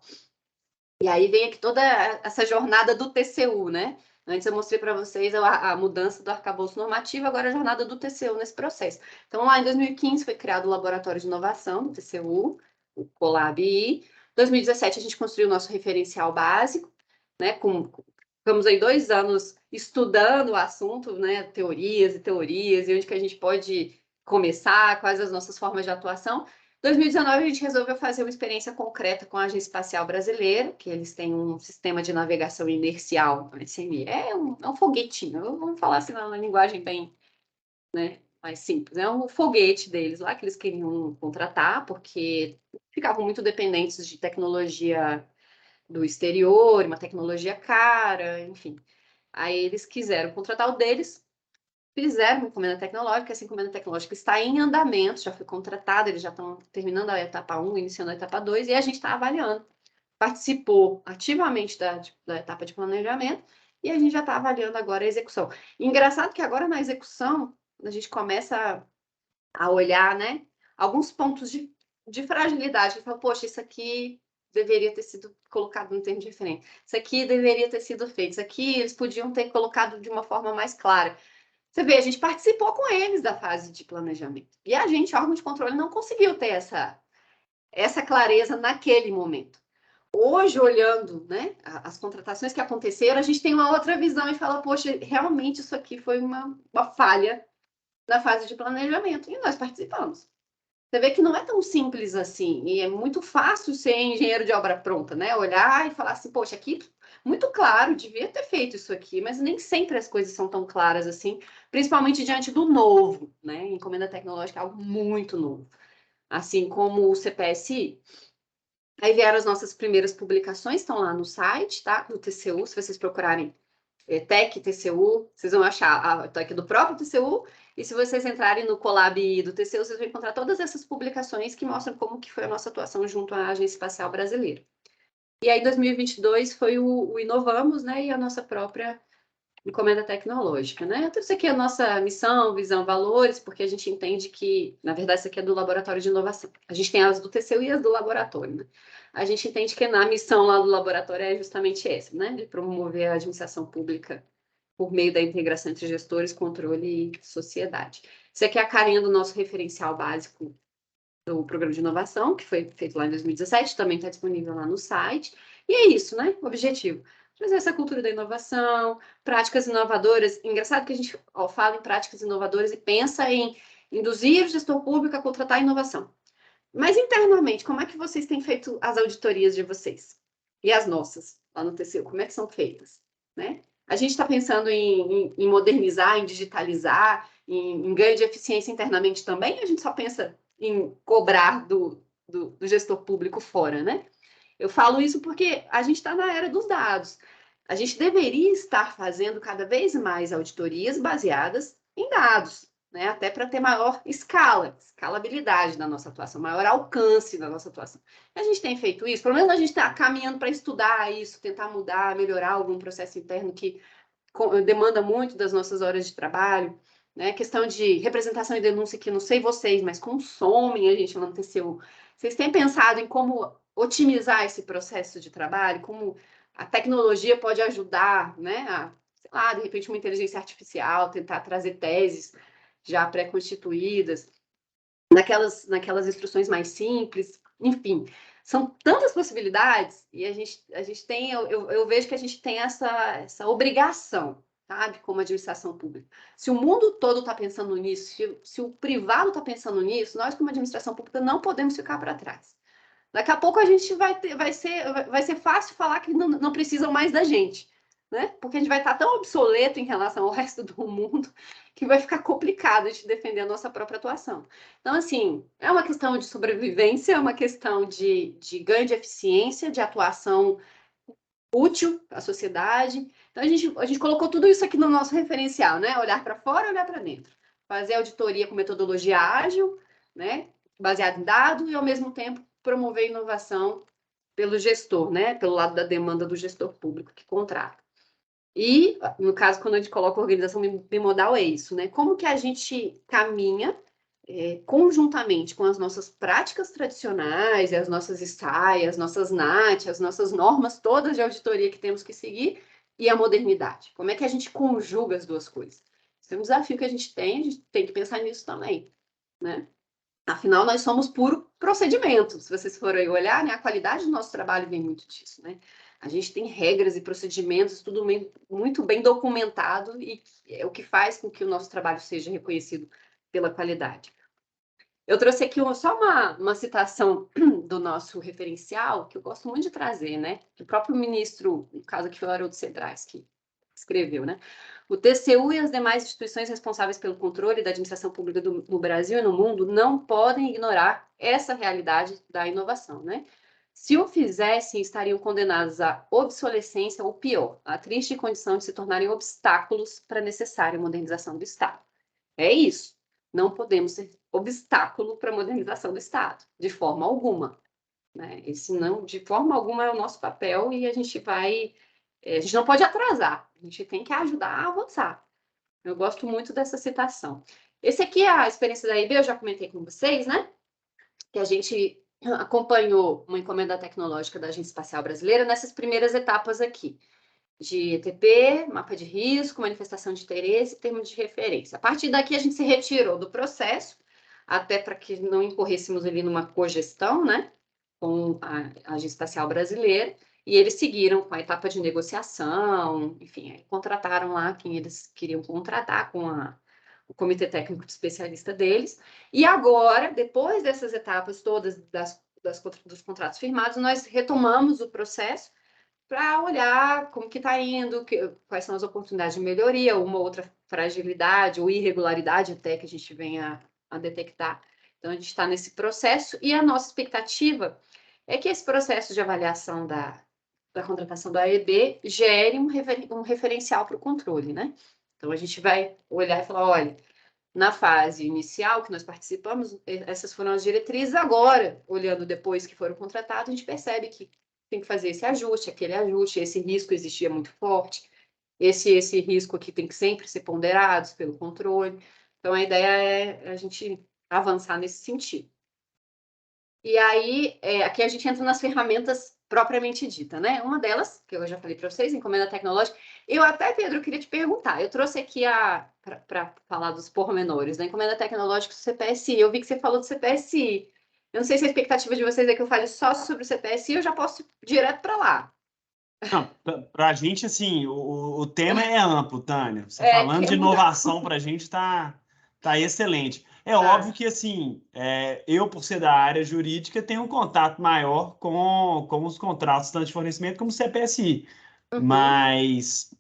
B: E aí vem aqui toda essa jornada do TCU, né? Antes eu mostrei para vocês a mudança do arcabouço normativo, agora a jornada do TCU nesse processo. Então, lá em 2015 foi criado o Laboratório de Inovação do TCU, o COLAB-I. Em 2017 a gente construiu o nosso referencial básico, né? Ficamos aí 2 anos estudando o assunto, né? Teorias e onde que a gente pode começar, quais as nossas formas de atuação. Em 2019, a gente resolveu fazer uma experiência concreta com a Agência Espacial Brasileira, que eles têm um sistema de navegação inercial, SNI. É um foguetinho, vamos falar assim na linguagem bem, né, mais simples. É um foguete deles lá que eles queriam contratar, porque ficavam muito dependentes de tecnologia do exterior, uma tecnologia cara, enfim. Aí eles quiseram contratar o deles, fizeram uma encomenda tecnológica, essa encomenda tecnológica está em andamento, já foi contratada, eles já estão terminando a etapa 1, iniciando a etapa 2, e a gente está avaliando. Participou ativamente da etapa de planejamento, e a gente já está avaliando agora a execução. E engraçado que agora na execução, a gente começa a olhar, né, alguns pontos de fragilidade, que fala, poxa, isso aqui deveria ter sido colocado no termo de referência, isso aqui deveria ter sido feito, isso aqui eles podiam ter colocado de uma forma mais clara. Você vê, a gente participou com eles da fase de planejamento. E a gente, órgão de controle, não conseguiu ter essa clareza naquele momento. Hoje, olhando, né, as contratações que aconteceram, a gente tem uma outra visão e fala, poxa, realmente isso aqui foi uma falha na fase de planejamento. E nós participamos. Você vê que não é tão simples assim, e é muito fácil ser engenheiro de obra pronta, né? Olhar e falar assim, poxa, aqui muito claro, devia ter feito isso aqui, mas nem sempre as coisas são tão claras assim, principalmente diante do novo, né? Encomenda tecnológica é algo muito novo, assim como o CPSI. Aí vieram as nossas primeiras publicações, estão lá no site, tá? Do TCU, se vocês procurarem TEC, TCU, vocês vão achar a TEC do próprio TCU, e se vocês entrarem no Colab do TCU, vocês vão encontrar todas essas publicações que mostram como que foi a nossa atuação junto à Agência Espacial Brasileira. E aí, 2022 foi o Inovamos, né, e a nossa própria encomenda tecnológica, né? Então, isso aqui é a nossa missão, visão, valores, porque a gente entende que, na verdade, isso aqui é do Laboratório de Inovação. A gente tem as do TCU e as do laboratório, né? A gente entende que a missão lá do laboratório é justamente essa, né? De promover a administração pública por meio da integração entre gestores, controle e sociedade. Isso aqui é a carinha do nosso referencial básico do programa de inovação, que foi feito lá em 2017, também está disponível lá no site. E é isso, né? O objetivo. Trazer essa cultura da inovação, práticas inovadoras. Engraçado que a gente fala em práticas inovadoras e pensa em induzir o gestor público a contratar inovação. Mas internamente, como é que vocês têm feito as auditorias de vocês? E as nossas, lá no TCU, como é que são feitas? Né? A gente está pensando em modernizar, em digitalizar, em ganho de eficiência internamente também, a gente só pensa em cobrar do gestor público fora, né? Eu falo isso porque a gente está na era dos dados. A gente deveria estar fazendo cada vez mais auditorias baseadas em dados, né? Até para ter maior escalabilidade da nossa atuação, maior alcance da nossa atuação. A gente tem feito isso, pelo menos a gente está caminhando para estudar isso, tentar mudar, melhorar algum processo interno que demanda muito das nossas horas de trabalho, né? Questão de representação e denúncia, que não sei vocês, mas consomem a gente no TCU. Vocês têm pensado em como otimizar esse processo de trabalho, como a tecnologia pode ajudar, né? Sei lá, de repente uma inteligência artificial, tentar trazer teses já pré-constituídas, naquelas instruções mais simples, enfim, são tantas possibilidades e a gente tem, eu vejo que a gente tem essa obrigação, sabe, como administração pública. Se o mundo todo está pensando nisso, se o privado está pensando nisso, nós como administração pública não podemos ficar para trás. Daqui a pouco a gente vai ser fácil falar que não precisam mais da gente, né? Porque a gente vai estar tão obsoleto em relação ao resto do mundo que vai ficar complicado de defender a nossa própria atuação. Então, assim, é uma questão de sobrevivência, é uma questão de ganho de eficiência, de atuação útil à sociedade. Então, a gente colocou tudo isso aqui no nosso referencial, né? Olhar para fora, olhar para dentro. Fazer auditoria com metodologia ágil, né? Baseada em dados e, ao mesmo tempo, promover inovação pelo gestor, né? Pelo lado da demanda do gestor público que contrata. E, no caso, quando a gente coloca organização bimodal, é isso, né? Como que a gente caminha conjuntamente com as nossas práticas tradicionais, as nossas SAI, as nossas NAT, as nossas normas todas de auditoria que temos que seguir, e a modernidade. Como é que a gente conjuga as duas coisas? Isso é um desafio que a gente tem que pensar nisso também, né? Afinal, nós somos puro procedimento. Se vocês forem olhar, né, a qualidade do nosso trabalho vem muito disso, né? A gente tem regras e procedimentos, tudo muito bem documentado e é o que faz com que o nosso trabalho seja reconhecido pela qualidade. Eu trouxe aqui só uma citação do nosso referencial, que eu gosto muito de trazer, né? Que o próprio ministro, no caso aqui foi o Haroldo Cedrais, que escreveu, né? O TCU e as demais instituições responsáveis pelo controle da administração pública no Brasil e no mundo não podem ignorar essa realidade da inovação, né? Se o fizessem, estariam condenados à obsolescência ou pior, à triste condição de se tornarem obstáculos para a necessária modernização do Estado. É isso. Não podemos ser obstáculo para a modernização do Estado, de forma alguma, né? Esse não, de forma alguma, é o nosso papel e a gente não pode atrasar, a gente tem que ajudar a avançar. Eu gosto muito dessa citação. Esse aqui é a experiência da IB, eu já comentei com vocês, né? Que a gente acompanhou uma encomenda tecnológica da Agência Espacial Brasileira nessas primeiras etapas aqui, de ETP, mapa de risco, manifestação de interesse e termos de referência. A partir daqui, a gente se retirou do processo, até para que não incorrêssemos ali numa cogestão, né, com a Agência Espacial Brasileira, e eles seguiram com a etapa de negociação, enfim, contrataram lá quem eles queriam contratar com o comitê técnico de especialista deles, e agora, depois dessas etapas todas dos contratos firmados, nós retomamos o processo para olhar como que está indo, quais são as oportunidades de melhoria, uma outra fragilidade ou irregularidade até que a gente venha a detectar. Então, a gente está nesse processo e a nossa expectativa é que esse processo de avaliação da contratação da AEB gere um referencial para o controle, né? Então, a gente vai olhar e falar, olha, na fase inicial que nós participamos, essas foram as diretrizes, agora, olhando depois que foram contratados, a gente percebe que tem que fazer esse ajuste, aquele ajuste, esse risco existia muito forte, esse risco aqui tem que sempre ser ponderado pelo controle. Então, a ideia é a gente avançar nesse sentido. E aí, aqui a gente entra nas ferramentas propriamente dita, né? Uma delas, que eu já falei para vocês, encomenda tecnológica. Eu até, Pedro, queria te perguntar, eu trouxe aqui para falar dos pormenores da encomenda tecnológica do CPSI. Eu vi que você falou do CPSI. Eu não sei se a expectativa de vocês é que eu fale só sobre o CPSI, eu já posso ir direto para lá.
A: Não, para a gente, assim, o tema é amplo, Tânia. Você falando de inovação para a gente está excelente. É óbvio que, assim, eu, por ser da área jurídica, tenho um contato maior com os contratos, tanto de fornecimento como CPSI.
B: Uhum.
A: Mas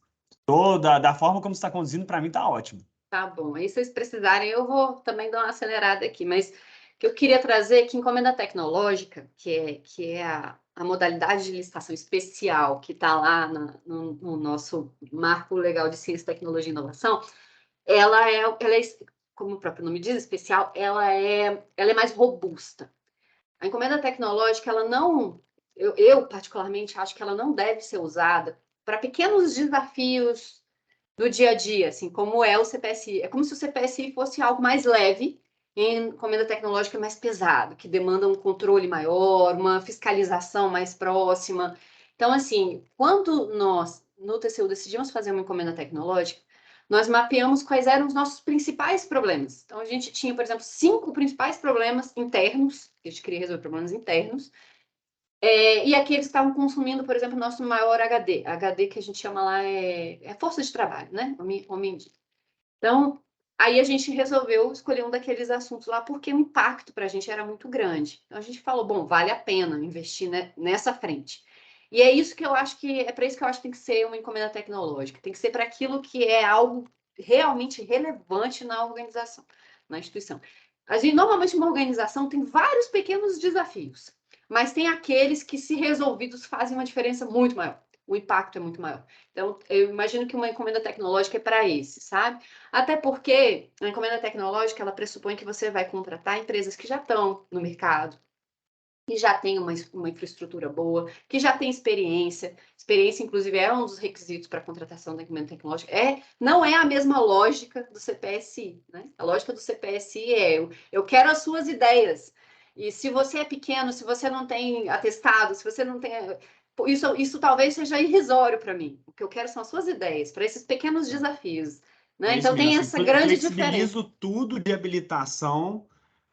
A: da forma como você está conduzindo, para mim, está ótimo.
B: Tá bom. Aí, se vocês precisarem, eu vou também dar uma acelerada aqui. Mas o que eu queria trazer é que encomenda tecnológica, que é a modalidade de licitação especial que está lá no nosso marco legal de ciência, tecnologia e inovação, ela é como o próprio nome diz, especial, ela é mais robusta. A encomenda tecnológica, ela não, eu particularmente acho que ela não deve ser usada para pequenos desafios do dia a dia, assim, como é o CPSI. É como se o CPSI fosse algo mais leve, em encomenda tecnológica mais pesado, que demanda um controle maior, uma fiscalização mais próxima. Então, assim, quando nós, no TCU, decidimos fazer uma encomenda tecnológica, nós mapeamos quais eram os nossos principais problemas. Então, a gente tinha, por exemplo, 5 principais problemas internos, que a gente queria resolver problemas internos, e aqueles que estavam consumindo, por exemplo, o nosso maior HD. HD que a gente chama lá é força de trabalho, né? Homem. Então, aí a gente resolveu escolher um daqueles assuntos lá, porque o impacto para a gente era muito grande. Então, a gente falou, bom, vale a pena investir, né, nessa frente. E é isso que eu acho que, é para isso que eu acho que tem que ser uma encomenda tecnológica. Tem que ser para aquilo que é algo realmente relevante na organização, na instituição. A gente, normalmente, uma organização tem vários pequenos desafios, mas tem aqueles que, se resolvidos, fazem uma diferença muito maior. O impacto é muito maior. Então, eu imagino que uma encomenda tecnológica é para esse, sabe? Até porque a encomenda tecnológica, ela pressupõe que você vai contratar empresas que já estão no mercado, que já têm uma infraestrutura boa, que já têm experiência. Experiência, inclusive, é um dos requisitos para a contratação da encomenda tecnológica. Não é a mesma lógica do CPSI, né? A lógica do CPSI é, eu quero as suas ideias. E se você é pequeno, se você não tem atestado, se você não tem... Isso talvez seja irrisório para mim. O que eu quero são as suas ideias, para esses pequenos desafios. Né?
A: É isso
B: Então,
A: mesmo,
B: tem
A: assim,
B: essa grande diferença.
A: flexibilizo tudo de habilitação,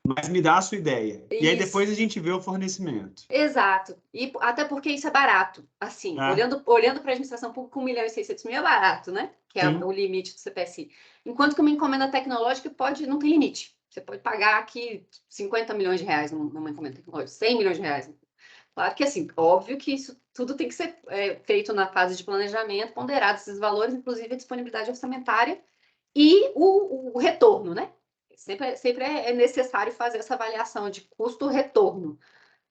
A: mas me dá a sua ideia. E aí
B: Isso.
A: depois a gente vê o fornecimento.
B: Exato. E até porque isso é barato. Assim,
A: É,
B: olhando para a administração pública, 1.600.000 é barato, né? Que é
A: sim.
B: o limite do CPSI. Enquanto que uma encomenda tecnológica não tem limite. Você pode pagar aqui 50 milhões de reais numa encomenda tecnológica, 100 milhões de reais. Claro que, assim, óbvio que isso tudo tem que ser feito na fase de planejamento, ponderado esses valores, inclusive a disponibilidade orçamentária e o retorno, né? Sempre é necessário fazer essa avaliação de custo-retorno,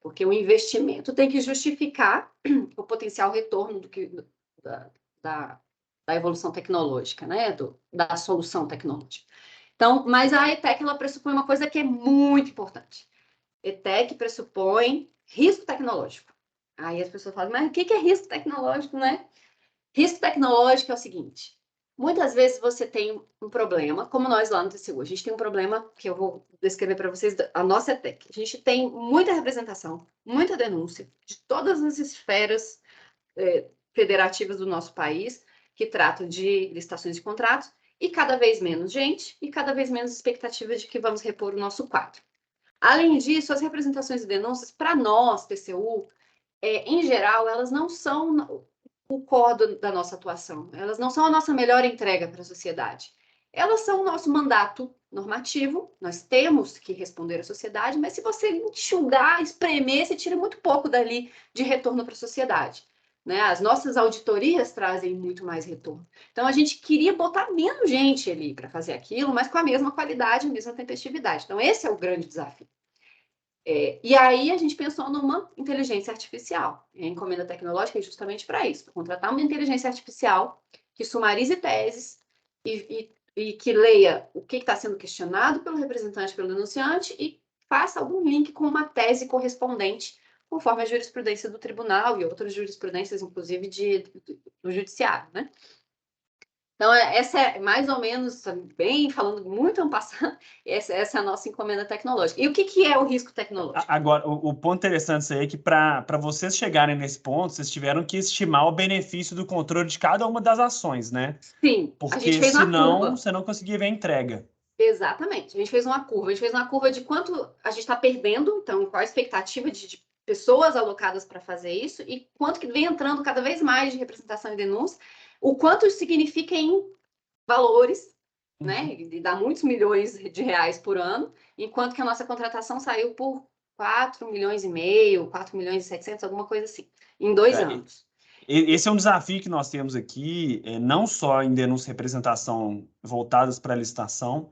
B: porque o investimento tem que justificar o potencial retorno da, da, da evolução tecnológica, né? Da solução tecnológica. Então, mas a ETEC, ela pressupõe uma coisa que é muito importante. ETEC pressupõe risco tecnológico. Aí as pessoas falam, mas o que é risco tecnológico, né? Risco tecnológico é o seguinte: muitas vezes você tem um problema, como nós lá no TCU, a gente tem um problema que eu vou descrever para vocês, a nossa ETEC. A gente tem muita representação, muita denúncia de todas as esferas federativas do nosso país, que tratam de licitações de contratos, e cada vez menos gente, e cada vez menos expectativa de que vamos repor o nosso quadro. Além disso, as representações e denúncias, para nós, TCU, em geral, elas não são o core da nossa atuação. Elas não são a nossa melhor entrega para a sociedade. Elas são o nosso mandato normativo, nós temos que responder à sociedade, mas se você enxugar, espremer, você tira muito pouco dali de retorno para a sociedade. Né? As nossas auditorias trazem muito mais retorno. Então, a gente queria botar menos gente ali para fazer aquilo, mas com a mesma qualidade, a mesma tempestividade. Então, esse é o grande desafio. E aí a gente pensou numa inteligência artificial. A encomenda tecnológica é justamente para isso, para contratar uma inteligência artificial que sumarize teses e que leia o que está sendo questionado pelo representante, pelo denunciante, e faça algum link com uma tese correspondente, conforme a jurisprudência do tribunal e outras jurisprudências, inclusive do judiciário, né? Então, essa é mais ou menos, bem falando muito en passant, essa é a nossa encomenda tecnológica. E o que é o risco tecnológico?
A: Agora, o ponto interessante disso aí é que para vocês chegarem nesse ponto, vocês tiveram que estimar o benefício do controle de cada uma das ações, né?
B: Sim, a gente
A: Porque
B: fez uma
A: senão
B: curva.
A: você não conseguia ver a entrega.
B: Exatamente, a gente fez uma curva. A gente fez uma curva de quanto a gente está perdendo, então, qual a expectativa de pessoas alocadas para fazer isso e quanto que vem entrando cada vez mais de representação e denúncia, o quanto isso significa em valores, né? E dá muitos milhões de reais por ano, enquanto que a nossa contratação saiu por 4 milhões e meio, 4 milhões e 700, alguma coisa assim, em 2
A: É,
B: anos.
A: esse é um desafio que nós temos aqui, não só em denúncia e representação voltadas para a licitação,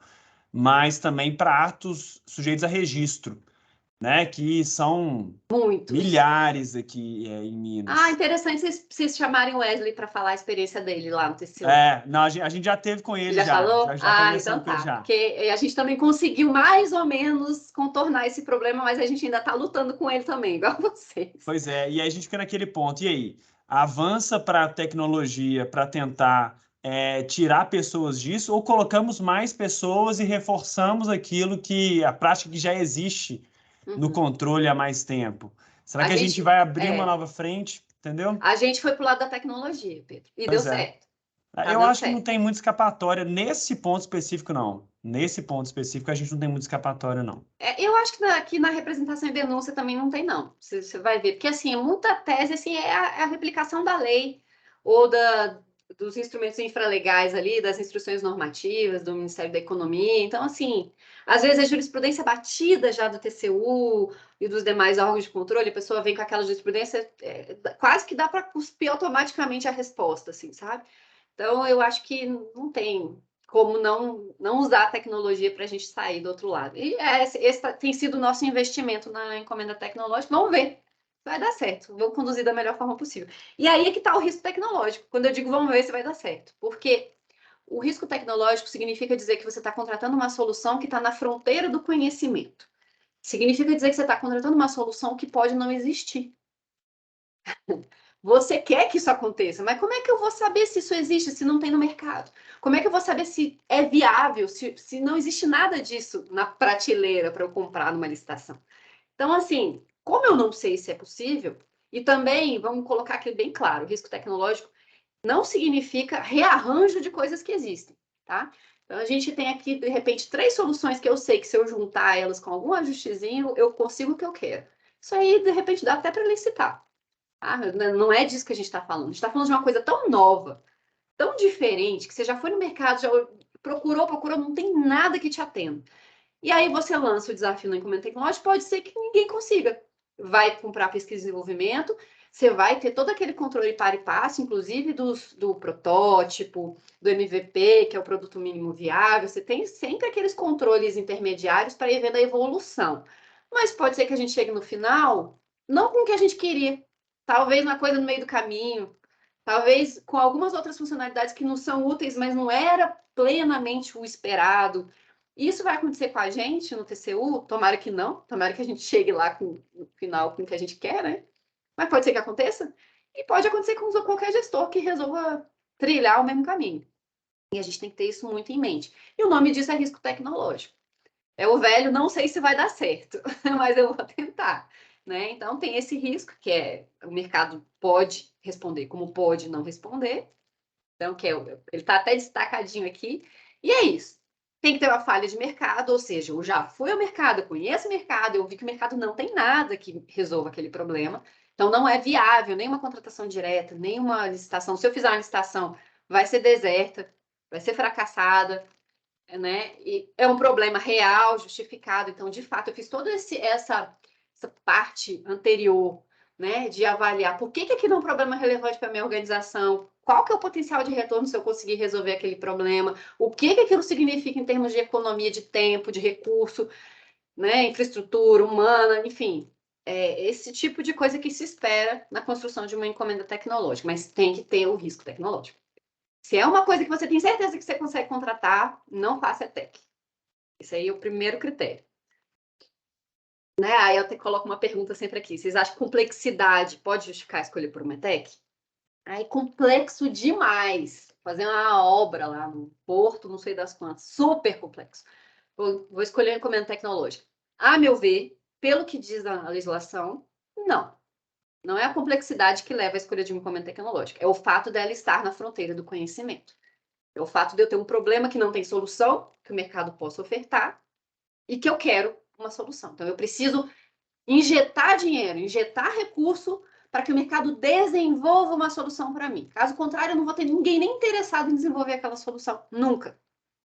A: mas também para atos sujeitos a registro. né? Que são
B: Muitos.
A: milhares aqui em
B: Ah,
A: Minas.
B: interessante vocês chamarem o Wesley para falar a experiência dele lá no TCU.
A: Não, a gente já teve com ele
B: Já
A: já,
B: falou?
A: já
B: Ah, então
A: conversamos com ele
B: tá.
A: já.
B: Porque a gente também conseguiu mais ou menos contornar esse problema, mas a gente ainda está lutando com ele também, igual vocês.
A: Pois é, e aí a gente fica naquele ponto. E aí? Avança para a tecnologia para tentar tirar pessoas disso, ou colocamos mais pessoas e reforçamos aquilo que a prática que já existe no
B: Uhum.
A: controle há mais tempo? Será
B: A
A: que a gente
B: gente,
A: vai abrir uma
B: é,
A: nova frente? Entendeu?
B: a gente foi pro lado da tecnologia, Pedro, e deu
A: Pois é.
B: certo. Tá
A: Eu
B: dando
A: acho que não
B: certo.
A: tem muita escapatória nesse ponto específico, não. Nesse ponto específico, a gente não tem muita escapatória, não.
B: Eu acho que aqui na representação e denúncia também não tem, não. Você vai ver, porque assim, muita tese assim, é a replicação da lei ou dos instrumentos infralegais ali, das instruções normativas do Ministério da Economia. Então, assim, às vezes a jurisprudência batida já do TCU e dos demais órgãos de controle, a pessoa vem com aquela jurisprudência, quase que dá para cuspir automaticamente a resposta, assim, sabe? Então, eu acho que não tem como não usar a tecnologia para a gente sair do outro lado. E esse tem sido o nosso investimento na encomenda tecnológica. Vamos ver. Vai dar certo. Vamos conduzir da melhor forma possível. E aí é que está o risco tecnológico. Quando eu digo vamos ver se vai dar certo. Porque o risco tecnológico significa dizer que você está contratando uma solução que está na fronteira do conhecimento. Significa dizer que você está contratando uma solução que pode não existir. Você quer que isso aconteça, mas como é que eu vou saber se isso existe, se não tem no mercado? Como é que eu vou saber se é viável, se não existe nada disso na prateleira para eu comprar numa licitação? Então, assim, como eu não sei se é possível, e também, vamos colocar aqui bem claro, o risco tecnológico não significa rearranjo de coisas que existem, tá? Então, a gente tem aqui, de repente, 3 soluções que eu sei que se eu juntar elas com algum ajustezinho, eu consigo o que eu quero. Isso aí, de repente, dá até para licitar. Ah, não é disso que a gente está falando. A gente está falando de uma coisa tão nova, tão diferente, que você já foi no mercado, já procurou, não tem nada que te atenda. E aí você lança o desafio no encomenda tecnológica, pode ser que ninguém consiga. Vai comprar pesquisa e desenvolvimento, você vai ter todo aquele controle para e passo, inclusive do protótipo, do MVP, que é o produto mínimo viável, você tem sempre aqueles controles intermediários para ir vendo a evolução. Mas pode ser que a gente chegue no final, não com o que a gente queria, talvez uma coisa no meio do caminho, talvez com algumas outras funcionalidades que não são úteis, mas não era plenamente o esperado. Isso vai acontecer com a gente no TCU? Tomara que não, tomara que a gente chegue lá no final com o que a gente quer, né? Mas pode ser que aconteça, e pode acontecer com qualquer gestor que resolva trilhar o mesmo caminho. E a gente tem que ter isso muito em mente. E o nome disso é risco tecnológico. É o velho, não sei se vai dar certo, mas eu vou tentar. Né? Então, tem esse risco, que é o mercado pode responder, como pode não responder. Então, ele está até destacadinho aqui. E é isso. Tem que ter uma falha de mercado, ou seja, eu já fui ao mercado, eu conheço o mercado, eu vi que o mercado não tem nada que resolva aquele problema. Então, não é viável nem uma contratação direta, nem uma licitação. Se eu fizer uma licitação, vai ser deserta, vai ser fracassada, né? E é um problema real, justificado. Então, de fato, eu fiz toda essa parte anterior, né, de avaliar por que aquilo é um problema relevante para a minha organização, qual que é o potencial de retorno se eu conseguir resolver aquele problema, o que aquilo significa em termos de economia de tempo, de recurso, né, infraestrutura humana, enfim. É esse tipo de coisa que se espera na construção de uma encomenda tecnológica, mas tem que ter o risco tecnológico. Se é uma coisa que você tem certeza que você consegue contratar, não faça ETEC. Isso aí é o primeiro critério. Né? Aí eu te coloco uma pergunta sempre aqui. Vocês acham que complexidade pode justificar a escolha por uma ETEC? Aí, complexo demais. Fazer uma obra lá no Porto, não sei das quantas. Super complexo. Vou escolher uma encomenda tecnológica. A meu ver, pelo que diz a legislação, não. Não é a complexidade que leva à escolha de uma encomenda tecnológica. É o fato dela estar na fronteira do conhecimento. É o fato de eu ter um problema que não tem solução, que o mercado possa ofertar, e que eu quero uma solução. Então, eu preciso injetar dinheiro, injetar recurso para que o mercado desenvolva uma solução para mim. Caso contrário, eu não vou ter ninguém nem interessado em desenvolver aquela solução. Nunca.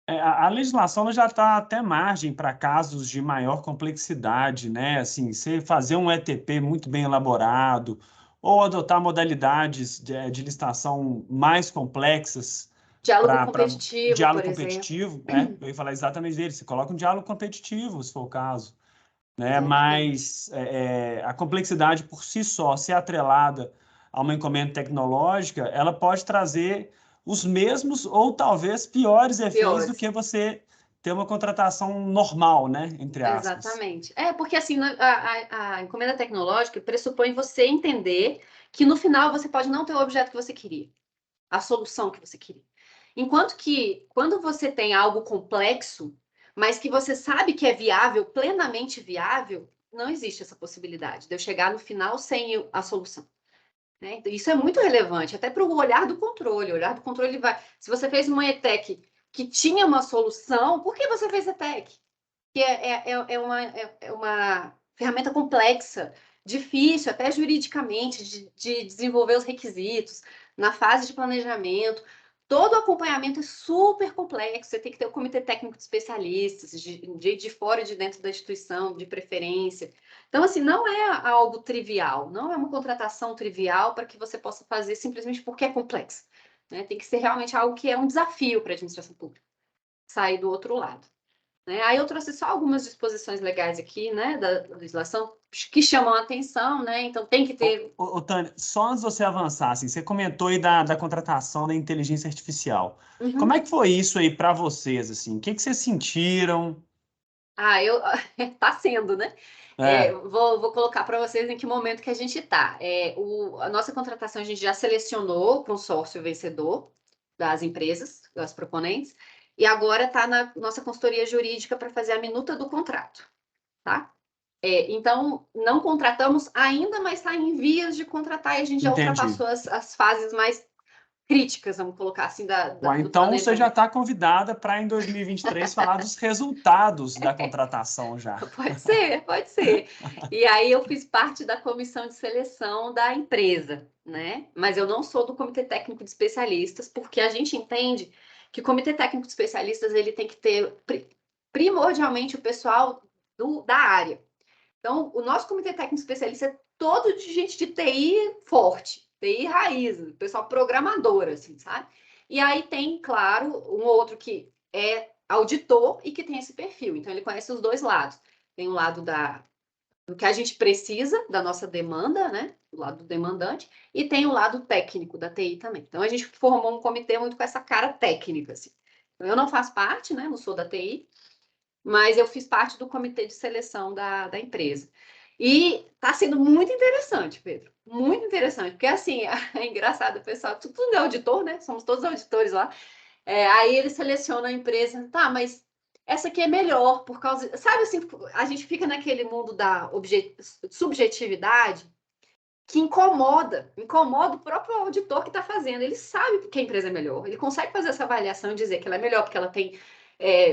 A: A legislação ela já está até margem para casos de maior complexidade, né? Assim, você fazer um ETP muito bem elaborado ou adotar modalidades de licitação mais complexas
B: Diálogo
A: para
B: competitivo,
A: diálogo
B: por exemplo.
A: competitivo, eu ia falar exatamente dele. Você coloca um diálogo competitivo, se for o caso. né? Mas a complexidade por si só, se atrelada a uma encomenda tecnológica, ela pode trazer os mesmos ou talvez piores efeitos do
B: Piores.
A: que você ter uma contratação normal, né? Entre aspas.
B: Exatamente. Porque assim, a encomenda tecnológica pressupõe você entender que no final você pode não ter o objeto que você queria, a solução que você queria. Enquanto que quando você tem algo complexo, mas que você sabe que é viável, plenamente viável, não existe essa possibilidade de eu chegar no final sem a solução. Né? Então, isso é muito relevante, até para o olhar do controle. O olhar do controle vai. Se você fez uma ETEC que tinha uma solução, por que você fez ETEC? Que é uma ferramenta complexa, difícil, até juridicamente, de desenvolver os requisitos, na fase de planejamento. Todo o acompanhamento é super complexo, você tem que ter o comitê técnico de especialistas, de fora e de dentro da instituição, de preferência. Então, assim, não é algo trivial, não é uma contratação trivial para que você possa fazer simplesmente porque é complexo. Né? Tem que ser realmente algo que é um desafio para a administração pública, sair do outro lado. Né? Aí eu trouxe só algumas disposições legais aqui, né, da legislação, que chamam a atenção, né? Então tem que ter.
A: Tânia, só antes de você avançar, assim, você comentou aí da contratação da inteligência artificial. Como
B: Uhum.
A: é que foi isso aí para vocês, assim? O que vocês sentiram?
B: Eu tá sendo, né?
A: É,
B: Vou colocar para vocês em que momento que a gente está. A nossa contratação a gente já selecionou o consórcio vencedor das empresas, das proponentes, e agora está na nossa consultoria jurídica para fazer a minuta do contrato, tá? Então, não contratamos ainda, mas está em vias de contratar e a gente já
A: entendi.
B: ultrapassou as fases mais críticas, vamos colocar assim,
A: Ué,
B: do
A: então você já
B: planejamento.
A: está convidada para em 2023 falar dos resultados da contratação já.
B: Pode ser, pode ser. E aí eu fiz parte da comissão de seleção da empresa, né? Mas eu não sou do comitê técnico de especialistas, porque a gente entende que o comitê técnico de especialistas ele tem que ter primordialmente o pessoal da área. Então, o nosso comitê técnico especialista é todo de gente de TI forte, TI raiz, pessoal programador, assim, sabe? E aí tem, claro, um outro que é auditor e que tem esse perfil. Então, ele conhece os dois lados. Tem o lado do que a gente precisa, da nossa demanda, né? Do lado do demandante, e tem o lado técnico da TI também. Então, a gente formou um comitê muito com essa cara técnica, assim. Então, eu não faço parte, né? Não sou da TI, mas eu fiz parte do comitê de seleção da empresa. E está sendo muito interessante, Pedro. Muito interessante, porque assim, é engraçado, o pessoal, tudo é auditor, né? Somos todos auditores lá. Aí ele seleciona a empresa, tá, mas essa aqui é melhor, por causa. Sabe assim, a gente fica naquele mundo da subjetividade que incomoda o próprio auditor que está fazendo. Ele sabe que a empresa é melhor, ele consegue fazer essa avaliação e dizer que ela é melhor porque ela tem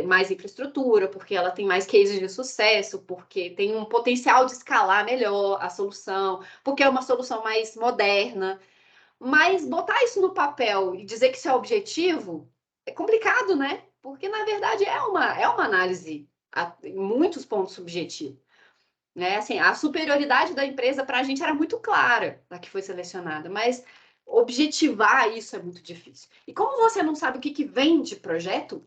B: mais infraestrutura, porque ela tem mais cases de sucesso, porque tem um potencial de escalar melhor a solução, porque é uma solução mais moderna. Mas botar isso no papel e dizer que isso é objetivo é complicado, né? Porque, na verdade, é uma análise em muitos pontos subjetiva. Né? Assim, a superioridade da empresa para a gente era muito clara, da que foi selecionada, mas objetivar isso é muito difícil. E como você não sabe o que vem de projeto,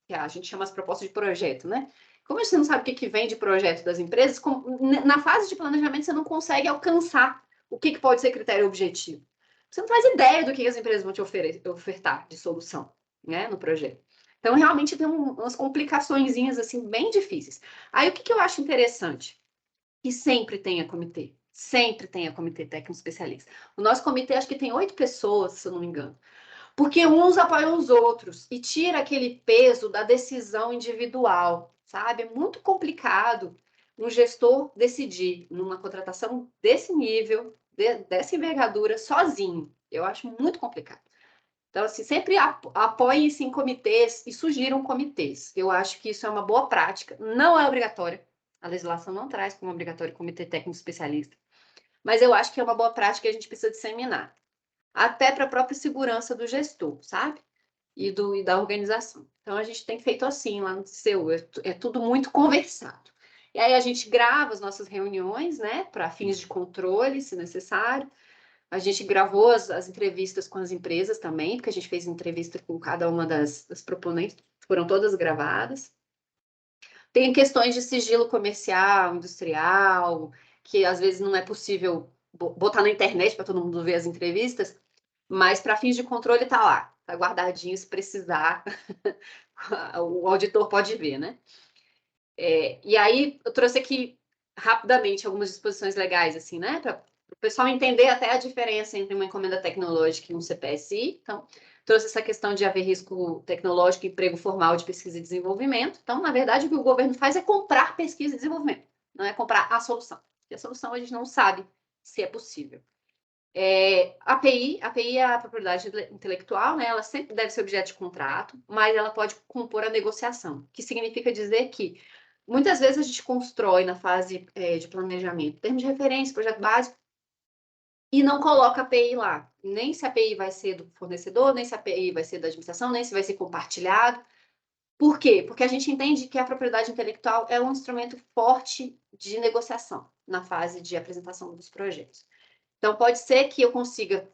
B: que a gente chama as propostas de projeto, né? Como você não sabe o que vem de projeto das empresas, na fase de planejamento você não consegue alcançar o que pode ser critério objetivo. Você não faz ideia do que as empresas vão te ofertar de solução, né, no projeto. Então, realmente tem umas complicaçõezinhas assim bem difíceis. Aí, o que eu acho interessante? Que sempre tenha comitê técnico especialista. O nosso comitê acho que tem 8 pessoas, se eu não me engano, porque uns apoiam os outros e tira aquele peso da decisão individual, sabe? É muito complicado um gestor decidir numa contratação desse nível, dessa envergadura, sozinho. Eu acho muito complicado. Então, assim, sempre apoiem-se em comitês e sugiram comitês. Eu acho que isso é uma boa prática. Não é obrigatório. A legislação não traz como obrigatório comitê técnico especialista. Mas eu acho que é uma boa prática que a gente precisa disseminar. Até para a própria segurança do gestor, sabe? E da organização. Então, a gente tem feito assim lá no TCU. É tudo muito conversado. E aí a gente grava as nossas reuniões, né? Para fins de controle, se necessário. A gente gravou as entrevistas com as empresas também, porque a gente fez entrevista com cada uma das proponentes, foram todas gravadas. Tem questões de sigilo comercial, industrial, que às vezes não é possível botar na internet para todo mundo ver as entrevistas, mas para fins de controle está lá, está guardadinho, se precisar, o auditor pode ver, né? E aí eu trouxe aqui rapidamente algumas disposições legais, assim, né? Para o pessoal entender até a diferença entre uma encomenda tecnológica e um CPSI. Então, trouxe essa questão de haver risco tecnológico e emprego formal de pesquisa e desenvolvimento. Então, na verdade, o que o governo faz é comprar pesquisa e desenvolvimento, não é comprar a solução. Porque a solução a gente não sabe se é possível. A API é a propriedade intelectual, né? Ela sempre deve ser objeto de contrato, mas ela pode compor a negociação, que significa dizer que muitas vezes a gente constrói na fase de planejamento, termos de referência, projeto básico, e não coloca a API lá. Nem se a API vai ser do fornecedor, nem se a API vai ser da administração, nem se vai ser compartilhado. Por quê? Porque a gente entende que a propriedade intelectual é um instrumento forte de negociação na fase de apresentação dos projetos. Então, pode ser que eu consiga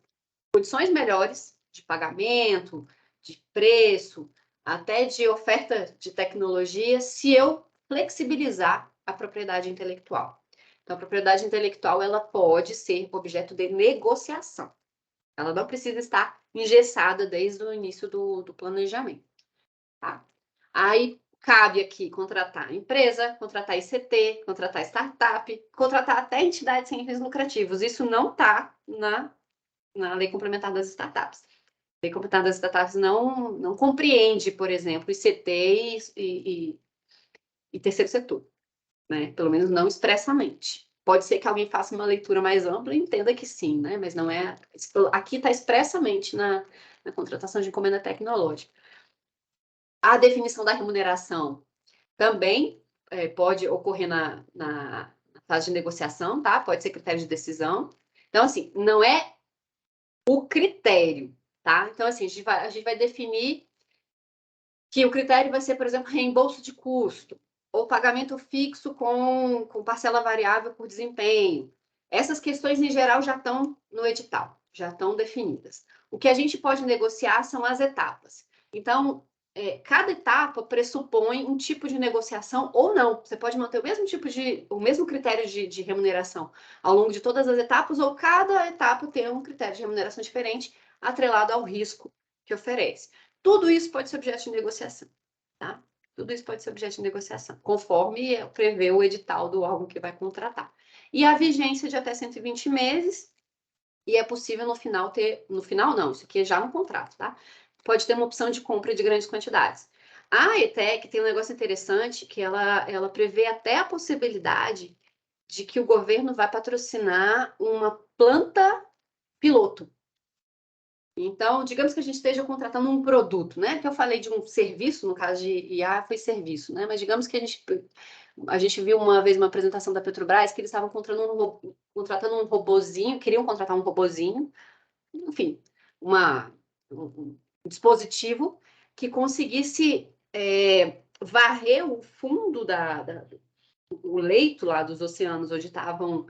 B: condições melhores de pagamento, de preço, até de oferta de tecnologia, se eu flexibilizar a propriedade intelectual. Então, a propriedade intelectual ela pode ser objeto de negociação. Ela não precisa estar engessada desde o início do planejamento. Tá? Aí cabe aqui contratar empresa, contratar ICT, contratar startup, contratar até entidades sem fins lucrativos. Isso não está na Lei Complementar das Startups. A Lei Complementar das Startups não compreende, por exemplo, ICT e terceiro setor, né? Pelo menos não expressamente. Pode ser que alguém faça uma leitura mais ampla e entenda que sim, né? Mas não é. Aqui está expressamente na contratação de encomenda tecnológica. A definição da remuneração também pode ocorrer na fase de negociação, tá? Pode ser critério de decisão. Então, assim, não é o critério, tá? Então, assim, a gente vai definir que o critério vai ser, por exemplo, reembolso de custo, ou pagamento fixo com parcela variável por desempenho. Essas questões, em geral, já estão no edital, já estão definidas. O que a gente pode negociar são as etapas. Então, cada etapa pressupõe um tipo de negociação ou não. Você pode manter o mesmo critério de remuneração ao longo de todas as etapas, ou cada etapa ter um critério de remuneração diferente atrelado ao risco que oferece. Tudo isso pode ser objeto de negociação, tá? Tudo isso pode ser objeto de negociação, conforme prevê o edital do órgão que vai contratar. E a vigência de até 120 meses, e é possível no final não, isso aqui é já no contrato, tá? Pode ter uma opção de compra de grandes quantidades. A ETEC tem um negócio interessante, que ela prevê até a possibilidade de que o governo vai patrocinar uma planta piloto. Então, digamos que a gente esteja contratando um produto, né? Que eu falei de um serviço, no caso de IA, foi serviço, né? Mas digamos que a gente viu uma vez uma apresentação da Petrobras que eles estavam contratando um robozinho, queriam contratar um robozinho, enfim, um dispositivo que conseguisse varrer o fundo o leito lá dos oceanos onde estavam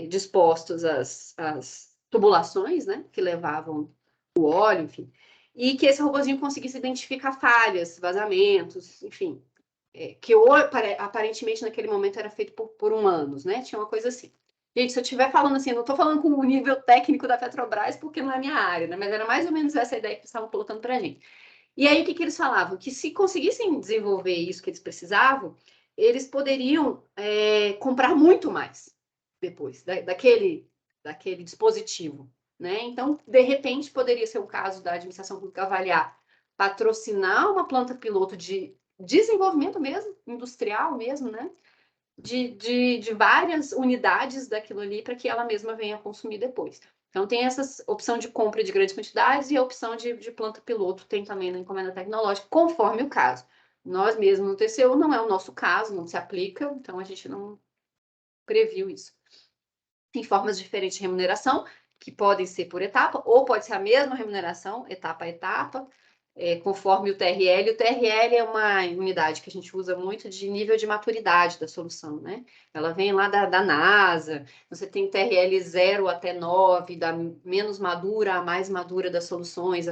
B: dispostos as tubulações, né? Que levavam o óleo, enfim, e que esse robozinho conseguisse identificar falhas, vazamentos, enfim, que aparentemente naquele momento era feito por humanos, né? Tinha uma coisa assim. Gente, se eu estiver falando assim, eu não estou falando com o nível técnico da Petrobras, porque não é minha área, né? Mas era mais ou menos essa ideia que eles estavam colocando para a gente. E aí, o que eles falavam? Que se conseguissem desenvolver isso que eles precisavam, eles poderiam comprar muito mais depois daquele dispositivo, né? Então, de repente, poderia ser o caso da administração pública avaliar, patrocinar uma planta piloto de desenvolvimento mesmo, industrial mesmo, né? De várias unidades daquilo ali para que ela mesma venha consumir depois. Então, tem essa opção de compra de grandes quantidades e a opção de planta piloto tem também na encomenda tecnológica, conforme o caso. Nós mesmos no TCU não é o nosso caso, não se aplica, então a gente não previu isso. Tem formas diferentes de remuneração, que podem ser por etapa, ou pode ser a mesma remuneração, etapa a etapa, conforme o TRL. O TRL é uma unidade que a gente usa muito de nível de maturidade da solução, né? Ela vem lá da NASA, você tem TRL 0 até 9, da menos madura a mais madura das soluções,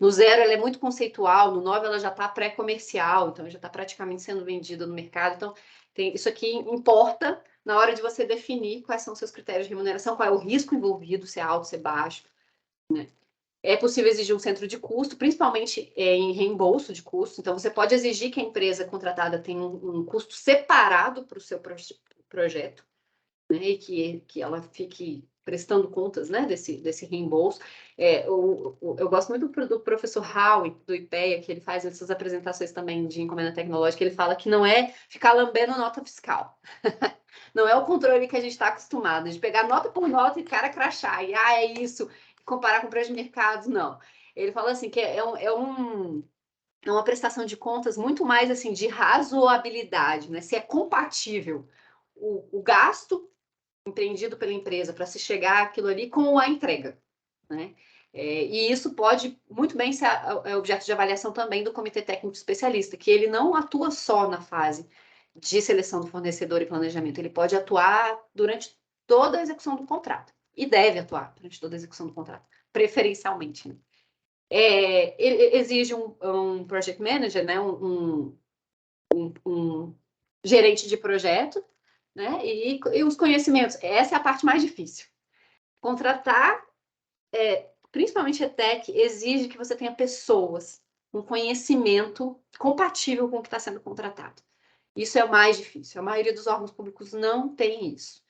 B: No 0, ela é muito conceitual, no 9, ela já está pré-comercial, então já está praticamente sendo vendida no mercado. Então, isso aqui importa na hora de você definir quais são os seus critérios de remuneração, qual é o risco envolvido, se é alto, se é baixo, né? É possível exigir um centro de custo, principalmente em reembolso de custo. Então, você pode exigir que a empresa contratada tenha um custo separado para o seu projeto, né? E que ela fique prestando contas, né, desse reembolso. Eu gosto muito do professor Howe, do IPEA, que ele faz essas apresentações também de encomenda tecnológica. Ele fala que não é ficar lambendo nota fiscal. Não é o controle que a gente está acostumado, de pegar nota por nota e cara crachar, e é isso, comparar com o preço de mercado, não. Ele fala assim que é uma prestação de contas muito mais assim de razoabilidade, né? Se é compatível o gasto empreendido pela empresa para se chegar àquilo ali com a entrega, né? E isso pode muito bem ser objeto de avaliação também do Comitê Técnico Especialista, que ele não atua só na fase de seleção do fornecedor e planejamento, ele pode atuar durante toda a execução do contrato, e deve atuar durante toda a execução do contrato, preferencialmente, né? Ele exige um project manager, né? Um gerente de projeto, né? E os conhecimentos, essa é a parte mais difícil. Contratar, principalmente a tech, exige que você tenha pessoas com conhecimento compatível com o que está sendo contratado. Isso é o mais difícil. A maioria dos órgãos públicos não tem isso.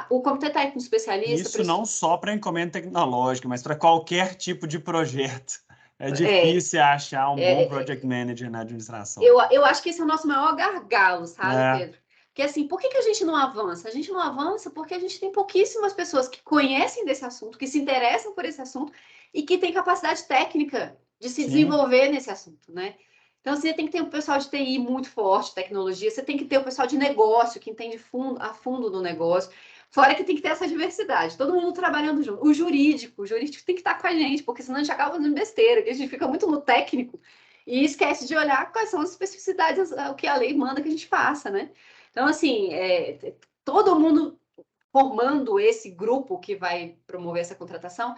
B: O Comitê Técnico Especialista...
A: Isso não só para encomenda tecnológica, mas para qualquer tipo de projeto. É difícil achar um bom project manager na administração.
B: Eu acho que esse é o nosso maior gargalo, sabe, Pedro? Porque assim, por que a gente não avança? A gente não avança porque a gente tem pouquíssimas pessoas que conhecem desse assunto, que se interessam por esse assunto e que têm capacidade técnica de se desenvolver nesse assunto, né? Então, você tem que ter um pessoal de TI muito forte, tecnologia, você tem que ter o pessoal de negócio, que entende a fundo do negócio. Fora que tem que ter essa diversidade, todo mundo trabalhando junto. O jurídico tem que estar com a gente, porque senão a gente acaba fazendo besteira, que a gente fica muito no técnico e esquece de olhar quais são as especificidades, o que a lei manda que a gente faça, né? Então, assim, todo mundo formando esse grupo que vai promover essa contratação,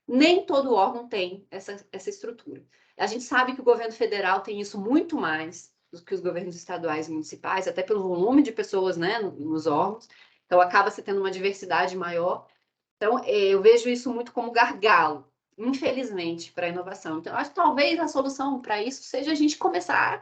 B: nem todo órgão tem essa estrutura. A gente sabe que o governo federal tem isso muito mais do que os governos estaduais e municipais, até pelo volume de pessoas, né, nos órgãos. Então, acaba se tendo uma diversidade maior. Então, eu vejo isso muito como gargalo, infelizmente, para a inovação. Então, acho que talvez a solução para isso seja a gente começar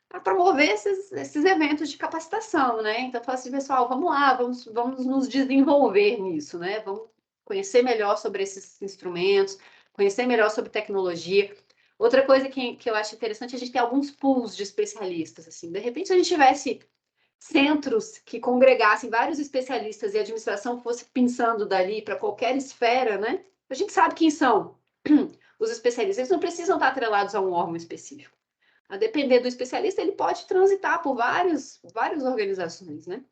B: a promover esses eventos de capacitação, né? Então, falar assim, pessoal, vamos lá, vamos nos desenvolver nisso, né? Vamos conhecer melhor sobre esses instrumentos, conhecer melhor sobre tecnologia. Outra coisa que eu acho interessante é a gente ter alguns pools de especialistas, assim. De repente, se a gente tivesse centros que congregassem vários especialistas e a administração fosse pensando dali para qualquer esfera, né? A gente sabe quem são os especialistas. Eles não precisam estar atrelados a um órgão específico. A depender do especialista, ele pode transitar por várias organizações, né?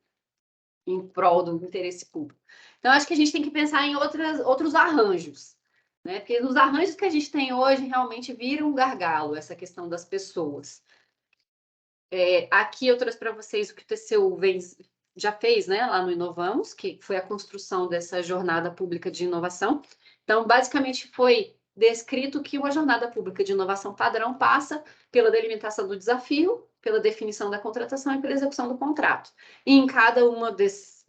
B: Em prol do interesse público. Então, acho que a gente tem que pensar em outros arranjos, né? Porque os arranjos que a gente tem hoje realmente viram um gargalo, essa questão das pessoas. Aqui eu trouxe para vocês o que o TCU já fez, né, lá no Inovamos, que foi a construção dessa jornada pública de inovação. Então, basicamente, foi descrito que uma jornada pública de inovação padrão passa pela delimitação do desafio, pela definição da contratação e pela execução do contrato. E em cada uma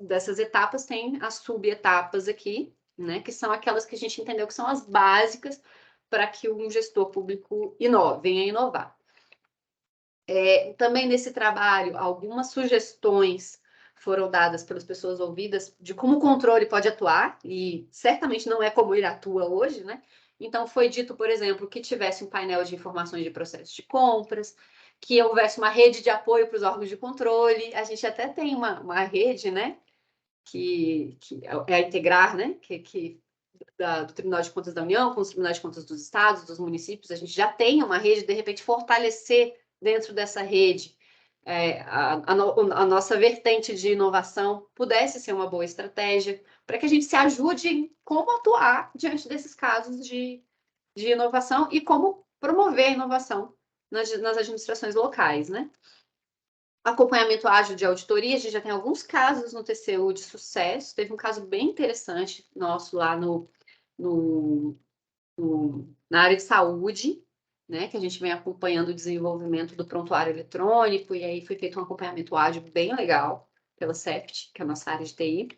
B: dessas etapas tem as subetapas aqui, né, que são aquelas que a gente entendeu que são as básicas para que um gestor público venha a inovar. Também nesse trabalho, algumas sugestões foram dadas pelas pessoas ouvidas de como o controle pode atuar, e certamente não é como ele atua hoje, né? Então, foi dito, por exemplo, que tivesse um painel de informações de processos de compras, que houvesse uma rede de apoio para os órgãos de controle. A gente até tem uma rede, né? Que é a Integrar, né? Do Tribunal de Contas da União, com os Tribunais de Contas dos Estados, dos municípios, a gente já tem uma rede, de repente, fortalecer dentro dessa rede a nossa vertente de inovação pudesse ser uma boa estratégia para que a gente se ajude em como atuar diante desses casos de inovação e como promover a inovação nas administrações locais, né? Acompanhamento ágil de auditoria, a gente já tem alguns casos no TCU de sucesso, teve um caso bem interessante nosso lá na área de saúde, né, que a gente vem acompanhando o desenvolvimento do prontuário eletrônico, e aí foi feito um acompanhamento ágil bem legal pela CEPT, que é a nossa área de TI.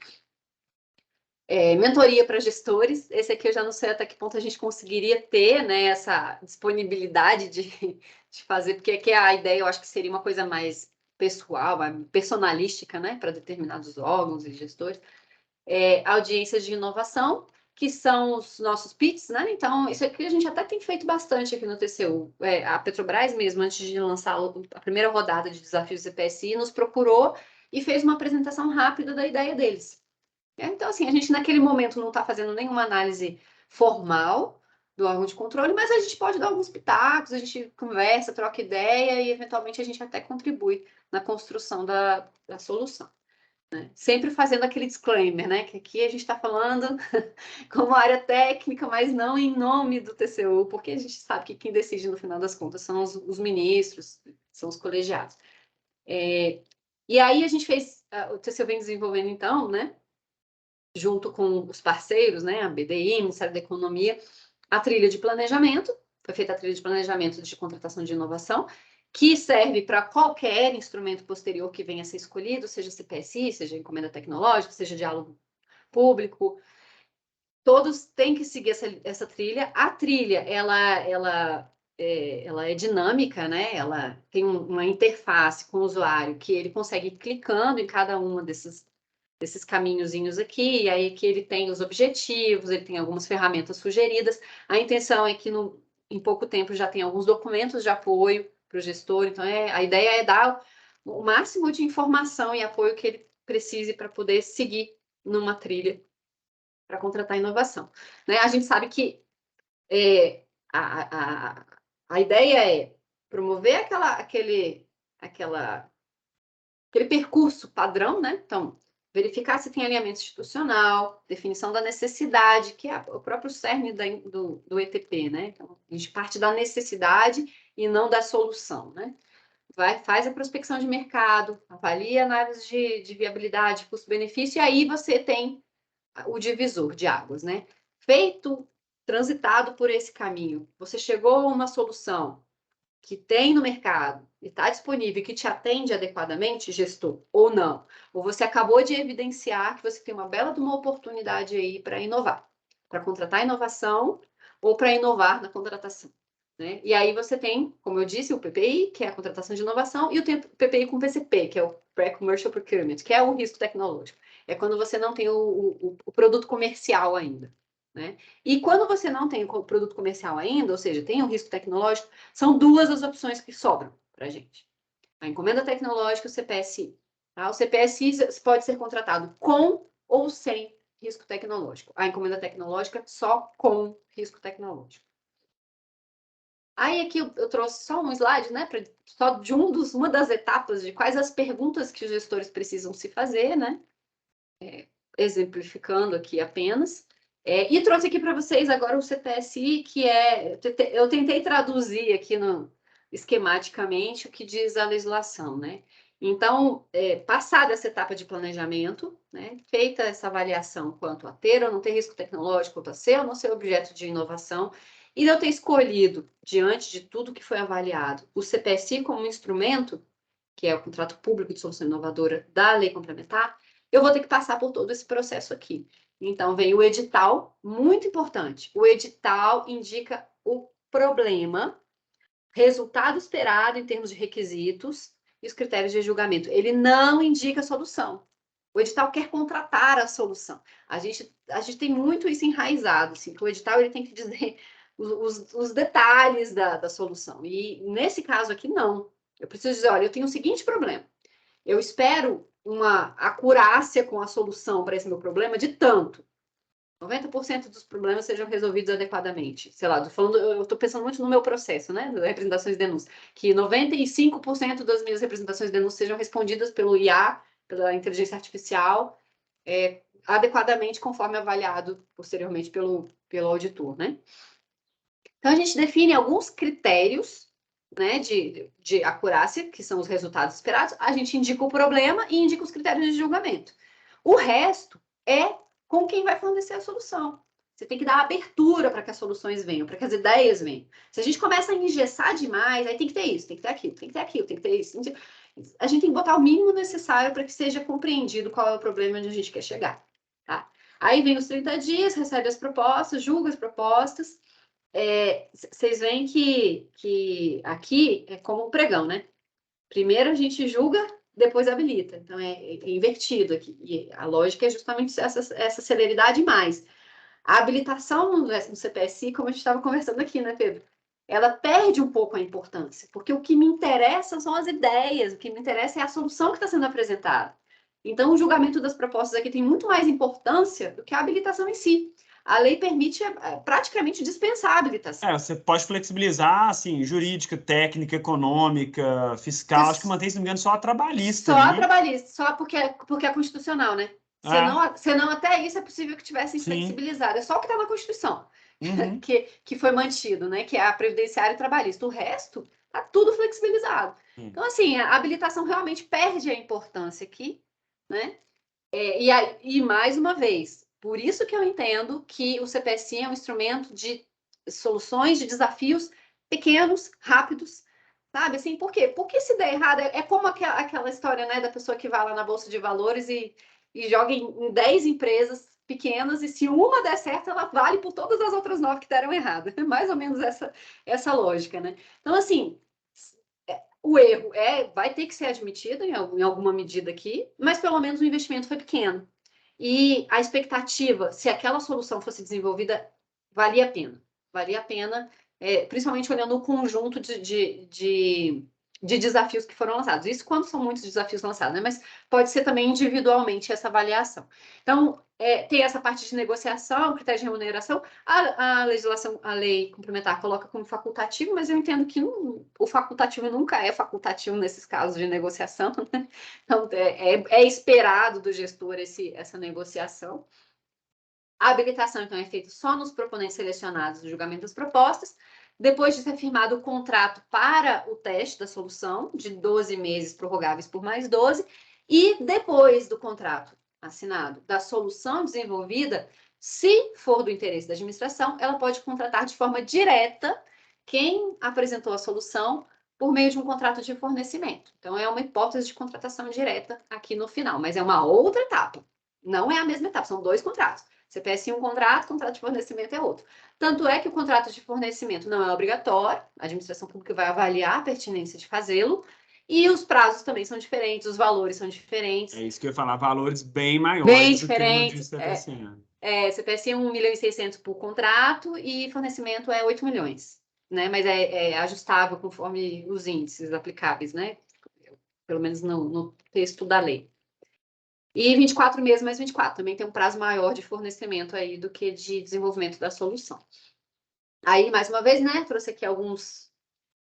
B: Mentoria para gestores, esse aqui eu já não sei até que ponto a gente conseguiria ter, né, essa disponibilidade de fazer, porque aqui a ideia eu acho que seria uma coisa mais pessoal, personalística, né, para determinados órgãos e gestores. Audiências de inovação, que são os nossos PITs, né? Então, isso aqui a gente até tem feito bastante aqui no TCU. A Petrobras mesmo, antes de lançar a primeira rodada de desafios CPSI, nos procurou e fez uma apresentação rápida da ideia deles. Então, assim, a gente naquele momento não está fazendo nenhuma análise formal do órgão de controle, mas a gente pode dar alguns pitacos, a gente conversa, troca ideia e, eventualmente, a gente até contribui na construção da solução. Né? Sempre fazendo aquele disclaimer, né? Que aqui a gente está falando como área técnica, mas não em nome do TCU, porque a gente sabe que quem decide, no final das contas, são os ministros, são os colegiados. E aí a gente fez, o TCU vem desenvolvendo, então, né? Junto com os parceiros, né, a BDI, Ministério da Economia, a trilha de planejamento, foi feita a trilha de planejamento de contratação de inovação, que serve para qualquer instrumento posterior que venha a ser escolhido, seja CPSI, seja encomenda tecnológica, seja diálogo público, todos têm que seguir essa trilha. A trilha, ela é dinâmica, né? Ela tem uma interface com o usuário que ele consegue ir clicando em cada uma desses caminhozinhos aqui, e aí que ele tem os objetivos, ele tem algumas ferramentas sugeridas. A intenção é que em pouco tempo já tem alguns documentos de apoio para o gestor, então a ideia é dar o máximo de informação e apoio que ele precise para poder seguir numa trilha para contratar inovação. Né? A gente sabe que a ideia é promover aquele percurso padrão, né? Então, verificar se tem alinhamento institucional, definição da necessidade, que é o próprio cerne do ETP, né? Então, a gente parte da necessidade e não da solução, né? Faz a prospecção de mercado, avalia a análise de viabilidade, custo-benefício, e aí você tem o divisor de águas, né? Transitado por esse caminho, você chegou a uma solução que tem no mercado e está disponível e que te atende adequadamente, gestor, ou não. Ou você acabou de evidenciar que você tem uma bela de uma oportunidade aí para inovar, para contratar inovação ou para inovar na contratação. Né? E aí você tem, como eu disse, o PPI, que é a contratação de inovação, e o PPI com PCP, que é o Pre-Commercial Procurement, que é o risco tecnológico. É quando você não tem o produto comercial ainda. Né? E quando você não tem o produto comercial ainda, ou seja, tem o risco tecnológico, são duas as opções que sobram para a gente. A encomenda tecnológica e o CPSI. Tá? O CPSI pode ser contratado com ou sem risco tecnológico. A encomenda tecnológica só com risco tecnológico. Aí aqui eu trouxe só um slide, né, só de uma das etapas de quais as perguntas que os gestores precisam se fazer, né, exemplificando aqui apenas. E trouxe aqui para vocês agora o CPSI, que eu tentei traduzir aqui esquematicamente o que diz a legislação, né? Então, passada essa etapa de planejamento, né, feita essa avaliação quanto a ter ou não ter risco tecnológico, quanto a ser ou não ser objeto de inovação, e eu ter escolhido, diante de tudo que foi avaliado, o CPSI como instrumento, que é o contrato público de solução inovadora da lei complementar, eu vou ter que passar por todo esse processo aqui. Então, vem o edital, muito importante. O edital indica o problema, resultado esperado em termos de requisitos e os critérios de julgamento. Ele não indica a solução. O edital quer contratar a solução. A gente tem muito isso enraizado, assim, que o edital ele tem que dizer os detalhes da solução. E nesse caso aqui, não. Eu preciso dizer, olha, eu tenho o seguinte problema. Eu espero uma acurácia com a solução para esse meu problema de tanto. 90% dos problemas sejam resolvidos adequadamente. Sei lá, eu estou pensando muito no meu processo, né? De representações de denúncia. Que 95% das minhas representações de denúncia sejam respondidas pelo IA, pela inteligência artificial, adequadamente, conforme avaliado posteriormente pelo auditor, né? Então, a gente define alguns critérios, né, de acurácia, que são os resultados esperados, a gente indica o problema e indica os critérios de julgamento. O resto é com quem vai fornecer a solução. Você tem que dar abertura para que as soluções venham, para que as ideias venham. Se a gente começa a engessar demais, aí tem que ter isso, tem que ter aquilo, tem que ter aquilo, tem que ter isso. A gente tem que botar o mínimo necessário para que seja compreendido qual é o problema onde a gente quer chegar. Tá? Aí vem os 30 dias, recebe as propostas, julga as propostas. Vocês veem que aqui é como um pregão, né? Primeiro a gente julga, depois habilita. Então é invertido aqui. E a lógica é justamente essa celeridade mais. A habilitação no CPSI, como a gente estava conversando aqui, né, Pedro? Ela perde um pouco a importância, porque o que me interessa são as ideias, o que me interessa é a solução que está sendo apresentada. Então, o julgamento das propostas aqui tem muito mais importância do que a habilitação em si. A lei permite praticamente dispensar a habilitação.
A: Você pode flexibilizar, assim, jurídica, técnica, econômica, fiscal, acho que mantém, se não me engano, só a trabalhista.
B: Só a trabalhista, só porque é constitucional, né? Senão até isso é possível que tivessem flexibilizado. É só o que está na Constituição que foi mantido, né? Que é a previdenciária e trabalhista. O resto está tudo flexibilizado. Então, assim, a habilitação realmente perde a importância aqui, né? E mais uma vez, por isso que eu entendo que o CPSI é um instrumento de soluções de desafios pequenos, rápidos, sabe? Assim, por quê? Porque se der errado, é como aquela história, né, da pessoa que vai lá na Bolsa de Valores e joga em 10 empresas pequenas, e se uma der certo, ela vale por todas as outras 9 que deram errado. É mais ou menos essa lógica, né? Então, assim, o erro vai ter que ser admitido em alguma medida aqui, mas pelo menos o investimento foi pequeno. E a expectativa, se aquela solução fosse desenvolvida, valia a pena. Valia a pena, principalmente olhando o conjunto de desafios que foram lançados. Isso quando são muitos desafios lançados, né? Mas pode ser também individualmente essa avaliação. Então, tem essa parte de negociação, critério de remuneração. A legislação, a lei complementar coloca como facultativo, mas eu entendo que o facultativo nunca é facultativo nesses casos de negociação, né? Então, é esperado do gestor essa negociação. A habilitação, então, é feita só nos proponentes selecionados do julgamento das propostas. Depois de ser firmado o contrato para o teste da solução, de 12 meses prorrogáveis por mais 12, e depois do contrato assinado da solução desenvolvida, se for do interesse da administração, ela pode contratar de forma direta quem apresentou a solução por meio de um contrato de fornecimento. Então, é uma hipótese de contratação direta aqui no final, mas é uma outra etapa. Não é a mesma etapa, são 2 contratos. CPSI um contrato de fornecimento é outro. Tanto é que o contrato de fornecimento não é obrigatório, a administração pública vai avaliar a pertinência de fazê-lo, e os prazos também são diferentes, os valores são diferentes.
A: É isso que eu ia falar, valores bem maiores do que no de CPSI.
B: CPSI é 1.600.000 por contrato e fornecimento é 8 milhões, né? Mas é ajustável conforme os índices aplicáveis, né? Pelo menos no texto da lei. E 24 meses mais 24, também tem um prazo maior de fornecimento aí do que de desenvolvimento da solução. Aí, mais uma vez, né, trouxe aqui alguns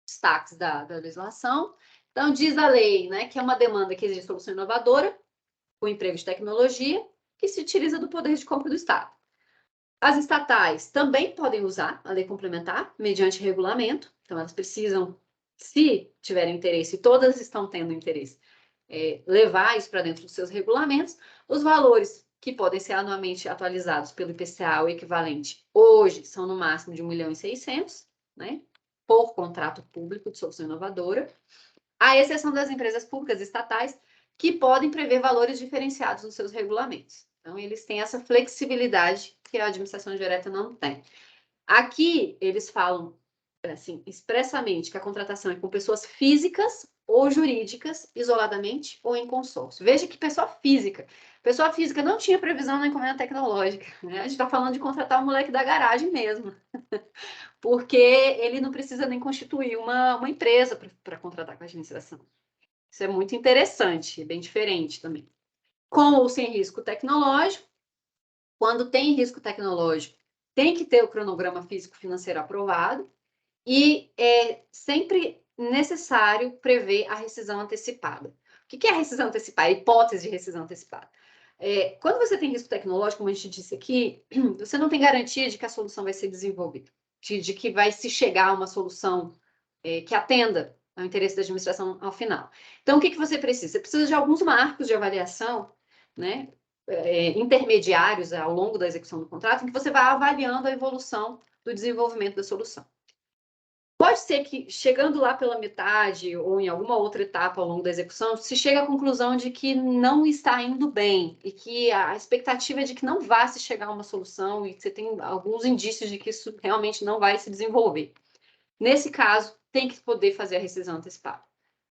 B: destaques da legislação. Então, diz a lei, né, que é uma demanda que exige solução inovadora, com emprego de tecnologia, que se utiliza do poder de compra do Estado. As estatais também podem usar a lei complementar, mediante regulamento, então elas precisam, se tiverem interesse, e todas estão tendo interesse, levar isso para dentro dos seus regulamentos. Os valores que podem ser anualmente atualizados pelo IPCA, o equivalente, hoje são no máximo de 1.600.000, né, por contrato público de solução inovadora, à exceção das empresas públicas estatais, que podem prever valores diferenciados nos seus regulamentos. Então, eles têm essa flexibilidade que a administração direta não tem. Aqui, eles falam, assim, expressamente que a contratação é com pessoas físicas ou jurídicas, isoladamente ou em consórcio. Veja que pessoa física. Pessoa física não tinha previsão na encomenda tecnológica, né? A gente está falando de contratar o moleque da garagem mesmo. Porque ele não precisa nem constituir uma empresa para contratar com a administração. Isso é muito interessante, bem diferente também. Com ou sem risco tecnológico, quando tem risco tecnológico, tem que ter o cronograma físico-financeiro aprovado e é sempre necessário prever a rescisão antecipada. O que é a rescisão antecipada? A hipótese de rescisão antecipada. Quando você tem risco tecnológico, como a gente disse aqui, você não tem garantia de que a solução vai ser desenvolvida, de que vai se chegar a uma solução que atenda ao interesse da administração ao final. Então, o que você precisa? Você precisa de alguns marcos de avaliação, né? intermediários ao longo da execução do contrato, em que você vai avaliando a evolução do desenvolvimento da solução. Pode ser que, chegando lá pela metade ou em alguma outra etapa ao longo da execução, se chega à conclusão de que não está indo bem e que a expectativa é de que não vá se chegar a uma solução e que você tem alguns indícios de que isso realmente não vai se desenvolver. Nesse caso, tem que poder fazer a rescisão antecipada,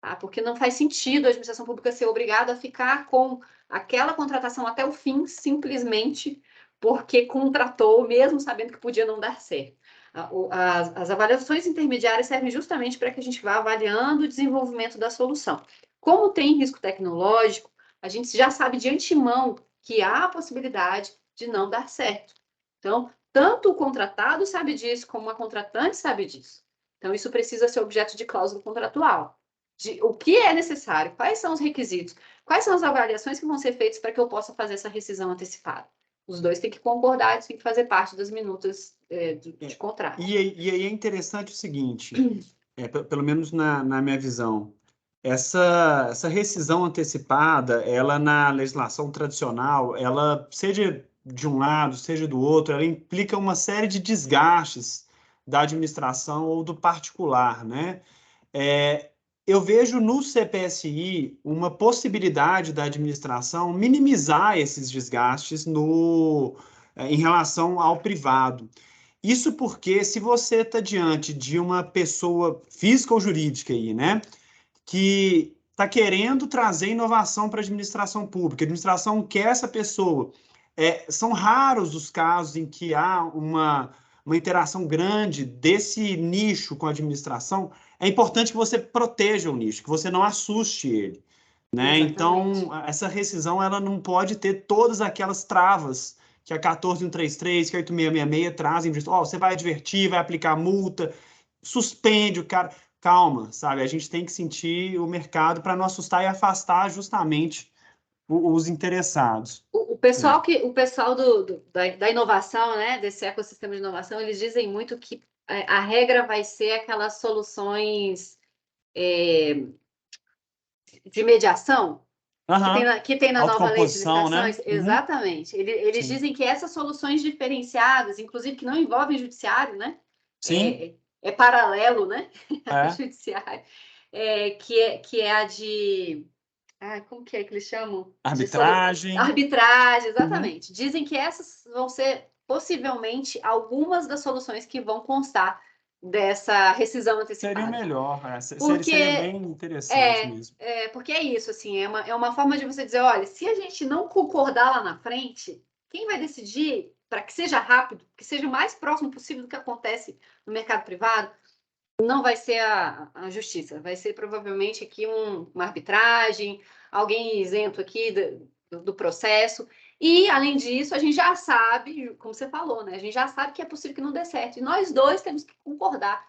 B: tá? Porque não faz sentido a administração pública ser obrigada a ficar com aquela contratação até o fim, simplesmente porque contratou, mesmo sabendo que podia não dar certo. As avaliações intermediárias servem justamente para que a gente vá avaliando o desenvolvimento da solução. Como tem risco tecnológico, a gente já sabe de antemão que há a possibilidade de não dar certo. Então, tanto o contratado sabe disso, como a contratante sabe disso. Então, isso precisa ser objeto de cláusula contratual. O que é necessário, quais são os requisitos, quais são as avaliações que vão ser feitas para que eu possa fazer essa rescisão antecipada. Os dois têm que concordar, isso tem que fazer parte das minutas de contrato.
A: E aí é interessante o seguinte, pelo menos na minha visão, essa rescisão antecipada, ela na legislação tradicional, ela, seja de um lado, seja do outro, ela implica uma série de desgastes da administração ou do particular, né? Eu vejo no CPSI uma possibilidade da administração minimizar esses desgastes em relação ao privado. Isso porque, se você está diante de uma pessoa física ou jurídica aí, né, que está querendo trazer inovação para a administração pública, a administração quer essa pessoa. São raros os casos em que há uma interação grande desse nicho com a administração. É importante que você proteja o nicho, que você não assuste ele, né? Então, essa rescisão ela não pode ter todas aquelas travas que a 14133, que a 8666 trazem. Você vai advertir, vai aplicar multa, suspende o cara. Calma, sabe? A gente tem que sentir o mercado para não assustar e afastar justamente os interessados.
B: O pessoal da inovação, né, desse ecossistema de inovação, eles dizem muito que a regra vai ser aquelas soluções de mediação que tem na nova lei de licitações.
A: Né?
B: Exatamente. Eles dizem que essas soluções diferenciadas, inclusive que não envolvem judiciário, né?
A: Sim.
B: É paralelo, né? Judiciário. Que é a de... como que é que eles chamam?
A: Arbitragem.
B: Arbitragem, exatamente. Dizem que essas vão ser, possivelmente, algumas das soluções que vão constar dessa rescisão antecipada.
A: Seria melhor, seria bem interessante mesmo.
B: Porque é isso, assim, é uma forma de você dizer, olha, se a gente não concordar lá na frente, quem vai decidir para que seja rápido, que seja o mais próximo possível do que acontece no mercado privado, não vai ser a justiça, vai ser provavelmente aqui uma arbitragem, alguém isento aqui do processo. E, além disso, a gente já sabe, como você falou, né? A gente já sabe que é possível que não dê certo. E nós dois temos que concordar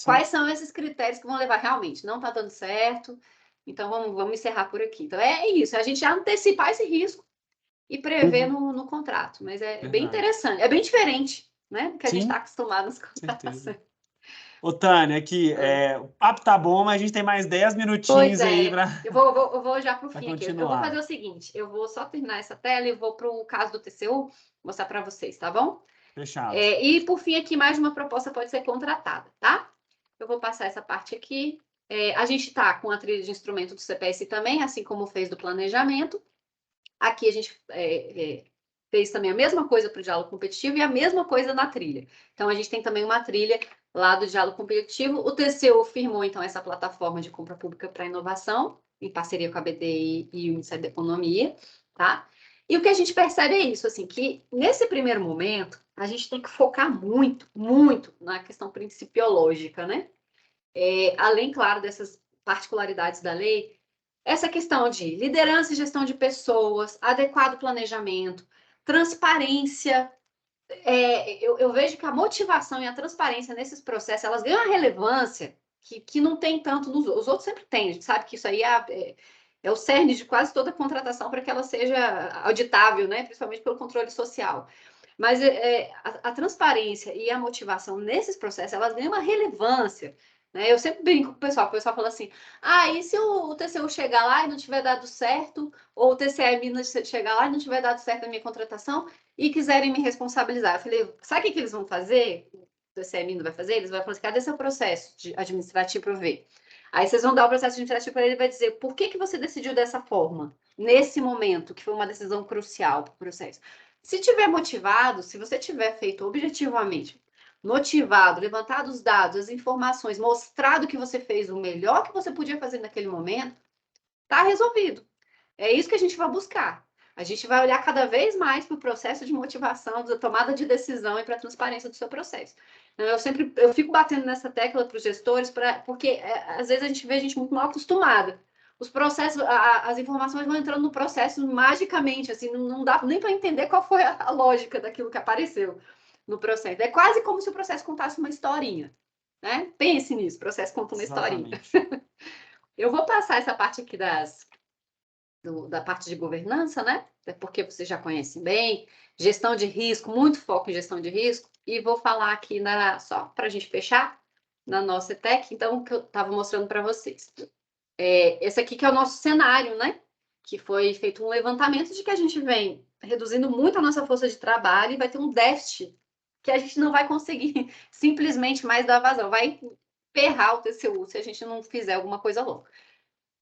B: quais são esses critérios que vão levar realmente. Não está dando certo, então vamos encerrar por aqui. Então, é isso, a gente já antecipar esse risco e prever no contrato. Mas é bem interessante, é bem diferente, né? Do que a gente está acostumado nas contratações.
A: Ô, Tânia, aqui, o papo tá bom, mas a gente tem mais 10 minutinhos aí para.
B: Eu vou já para o fim aqui.
A: Continuar.
B: Eu vou fazer o seguinte: eu vou só terminar essa tela e vou para o caso do TCU mostrar para vocês, tá bom?
A: Fechado.
B: E por fim, aqui, mais uma proposta pode ser contratada, tá? Eu vou passar essa parte aqui. A gente está com a trilha de instrumento do CPS também, assim como fez do planejamento. Aqui a gente fez também a mesma coisa para o diálogo competitivo e a mesma coisa na trilha. Então, a gente tem também uma trilha lá do diálogo competitivo. O TCU firmou, então, essa plataforma de compra pública para inovação, em parceria com a BDI e o Ministério da Economia, tá? E o que a gente percebe é isso, assim, que nesse primeiro momento, a gente tem que focar muito, muito na questão principiológica, né? Além, claro, dessas particularidades da lei, essa questão de liderança e gestão de pessoas, adequado planejamento, transparência. Eu vejo que a motivação e a transparência nesses processos, elas ganham uma relevância que não tem tanto nos outros. Os outros sempre têm, a gente sabe que isso aí é o cerne de quase toda contratação para que ela seja auditável, né? Principalmente pelo controle social. Mas a transparência e a motivação nesses processos, elas ganham uma relevância né? Eu sempre brinco com o pessoal fala assim, e se o TCU chegar lá e não tiver dado certo, ou o TCE Minas chegar lá e não tiver dado certo a minha contratação, e quiserem me responsabilizar? Eu falei, sabe o que eles vão fazer? O TCE Minas vai fazer? Eles vão falar assim, cadê seu processo administrativo para eu ver? Aí vocês vão dar o processo administrativo para ele e vai dizer, por que você decidiu dessa forma? Nesse momento, que foi uma decisão crucial para o processo. Se tiver motivado, se você tiver feito objetivamente, motivado, levantado os dados, as informações, mostrado que você fez o melhor que você podia fazer naquele momento, tá resolvido. É isso que a gente vai buscar. A gente vai olhar cada vez mais para o processo de motivação, da tomada de decisão e para a transparência do seu processo. Eu fico batendo nessa tecla para os gestores, porque às vezes a gente vê gente muito mal acostumada. Os processos, as informações vão entrando no processo magicamente, assim, não dá nem para entender qual foi a lógica daquilo que apareceu no processo. É quase como se o processo contasse uma historinha, né? Pense nisso, o processo conta uma historinha.
A: Exatamente.
B: Eu vou passar essa parte aqui da parte de governança, né? É porque você já conhece bem, gestão de risco, muito foco em gestão de risco, e vou falar aqui só para a gente fechar na nossa ETEC, então, o que eu estava mostrando para vocês. Esse aqui que é o nosso cenário, né? Que foi feito um levantamento de que a gente vem reduzindo muito a nossa força de trabalho e vai ter um déficit que a gente não vai conseguir simplesmente mais dar vazão, vai ferrar o TCU se a gente não fizer alguma coisa louca.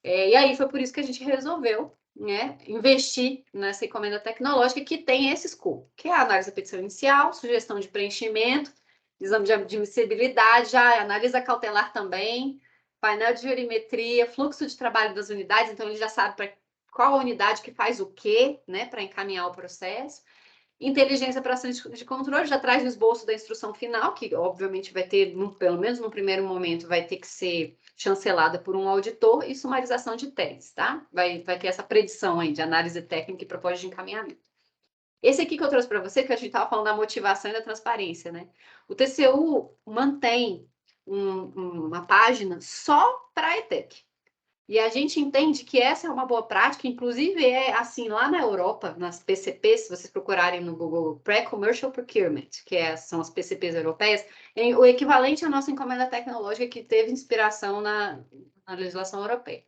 B: E aí foi por isso que a gente resolveu, né, investir nessa encomenda tecnológica que tem esse escopo, que é a análise da petição inicial, sugestão de preenchimento, exame de admissibilidade, análise cautelar também, painel de jurimetria, fluxo de trabalho das unidades, então ele já sabe para qual a unidade que faz o quê, né, para encaminhar o processo. Inteligência para ações de controle, já traz o esboço da instrução final, que obviamente vai ter, pelo menos no primeiro momento, vai ter que ser chancelada por um auditor, e sumarização de teses, tá? Vai ter essa predição aí de análise técnica e proposta de encaminhamento. Esse aqui que eu trouxe para você, que a gente estava falando da motivação e da transparência, né? O TCU mantém uma página só para a ETEC. E a gente entende que essa é uma boa prática, inclusive é assim lá na Europa, nas PCPs, se vocês procurarem no Google Pre-Commercial Procurement, são as PCPs europeias, o equivalente à nossa encomenda tecnológica que teve inspiração na legislação europeia.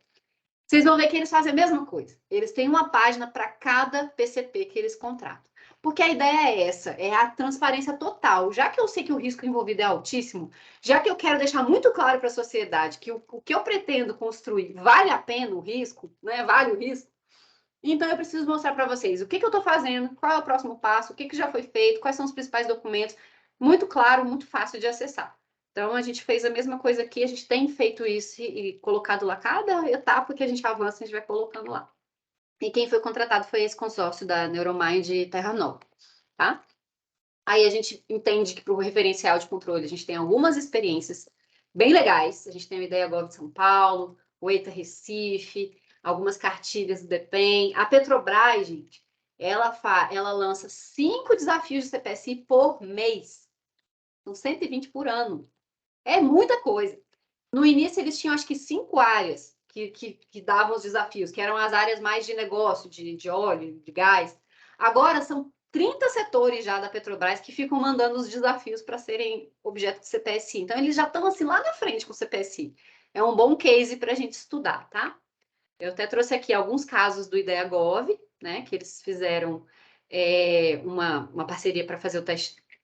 B: Vocês vão ver que eles fazem a mesma coisa. Eles têm uma página para cada PCP que eles contratam. Porque a ideia é essa, é a transparência total. Já que eu sei que o risco envolvido é altíssimo, já que eu quero deixar muito claro para a sociedade que o que eu pretendo construir vale a pena o risco, né? Vale o risco. Então eu preciso mostrar para vocês o que eu estou fazendo, qual é o próximo passo, o que já foi feito, quais são os principais documentos. Muito claro, muito fácil de acessar. Então, a gente fez a mesma coisa aqui, a gente tem feito isso e colocado lá cada etapa que a gente avança, a gente vai colocando lá. E quem foi contratado foi esse consórcio da Neuromind e Terra Nova, tá? Aí a gente entende que para o referencial de controle a gente tem algumas experiências bem legais. A gente tem a Ideia Gov de São Paulo, o EITA Recife, algumas cartilhas do DEPEN. A Petrobras, gente, ela lança 5 desafios de CPSI por mês. São 120 por ano. É muita coisa. No início, eles tinham, acho que, 5 áreas que davam os desafios, que eram as áreas mais de negócio, de óleo, de gás. Agora, são 30 setores já da Petrobras que ficam mandando os desafios para serem objeto de CPSI. Então, eles já estão, assim, lá na frente com o CPSI. É um bom case para a gente estudar, tá? Eu até trouxe aqui alguns casos do IdeaGov, né, que eles fizeram uma parceria para fazer o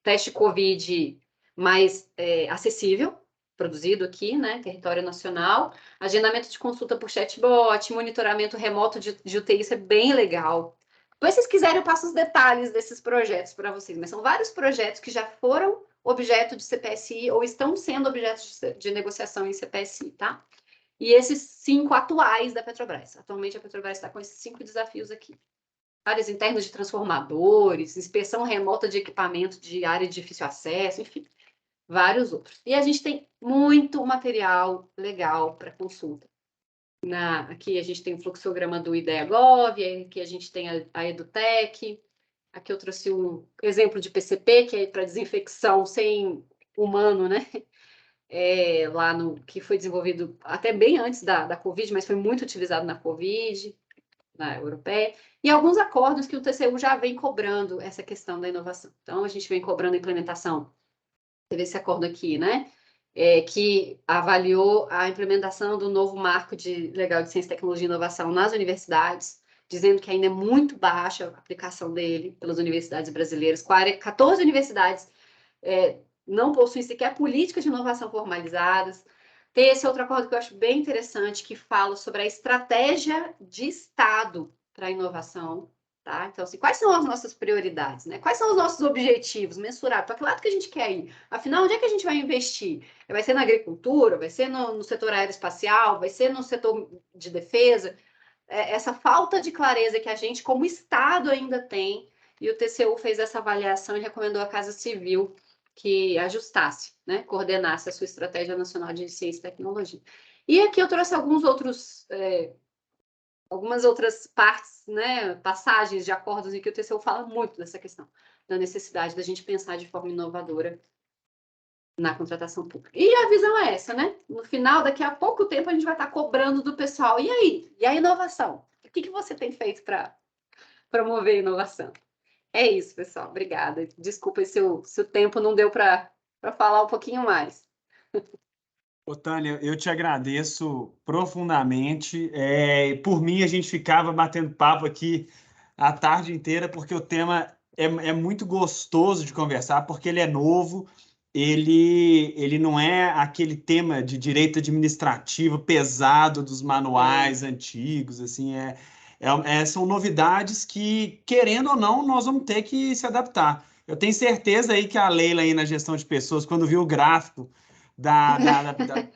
B: teste COVID mais acessível, produzido aqui, né, território nacional, agendamento de consulta por chatbot, monitoramento remoto de UTI, isso é bem legal. Depois, se vocês quiserem, eu passo os detalhes desses projetos para vocês, mas são vários projetos que já foram objeto de CPSI ou estão sendo objeto de negociação em CPSI, tá? E esses 5 atuais da Petrobras. Atualmente, a Petrobras está com esses 5 desafios aqui. Áreas internas de transformadores, inspeção remota de equipamento de área de difícil acesso, enfim, vários outros. E a gente tem muito material legal para consulta. Aqui a gente tem o fluxograma do IdeaGov, aqui a gente tem a EduTech, aqui eu trouxe um exemplo de PCP, que é para desinfecção sem humano, né? Lá que foi desenvolvido até bem antes da Covid, mas foi muito utilizado na Covid, na europeia, e alguns acordos que o TCU já vem cobrando essa questão da inovação. Então, a gente vem cobrando a implementação. Você vê esse acordo aqui, né? que avaliou a implementação do novo marco legal de ciência, tecnologia e inovação nas universidades, dizendo que ainda é muito baixa a aplicação dele pelas universidades brasileiras. 14 universidades não possuem sequer políticas de inovação formalizadas. Tem esse outro acordo que eu acho bem interessante, que fala sobre a estratégia de Estado para a inovação. Tá? Então, assim, quais são as nossas prioridades, né? Quais são os nossos objetivos mensurados? Para que lado que a gente quer ir? Afinal, onde é que a gente vai investir? Vai ser na agricultura? Vai ser no setor aeroespacial? Vai ser no setor de defesa? Essa falta de clareza que a gente, como Estado, ainda tem, e o TCU fez essa avaliação e recomendou à Casa Civil que ajustasse, né? Coordenasse a sua Estratégia Nacional de Ciência e Tecnologia. E aqui eu trouxe algumas outras partes, né, passagens de acordos em que o TCU fala muito dessa questão, da necessidade da gente pensar de forma inovadora na contratação pública. E a visão é essa, né? No final, daqui a pouco tempo, a gente vai estar cobrando do pessoal. E aí? E a inovação? O que você tem feito para promover a inovação? É isso, pessoal. Obrigada. Desculpa se o tempo não deu para falar um pouquinho mais.
A: Ô, Tânia, eu te agradeço profundamente. Por mim, a gente ficava batendo papo aqui a tarde inteira, porque o tema é muito gostoso de conversar, porque ele é novo, ele não é aquele tema de direito administrativo pesado dos manuais antigos, assim, são novidades que, querendo ou não, nós vamos ter que se adaptar. Eu tenho certeza aí que a Leila aí na gestão de pessoas, quando viu o gráfico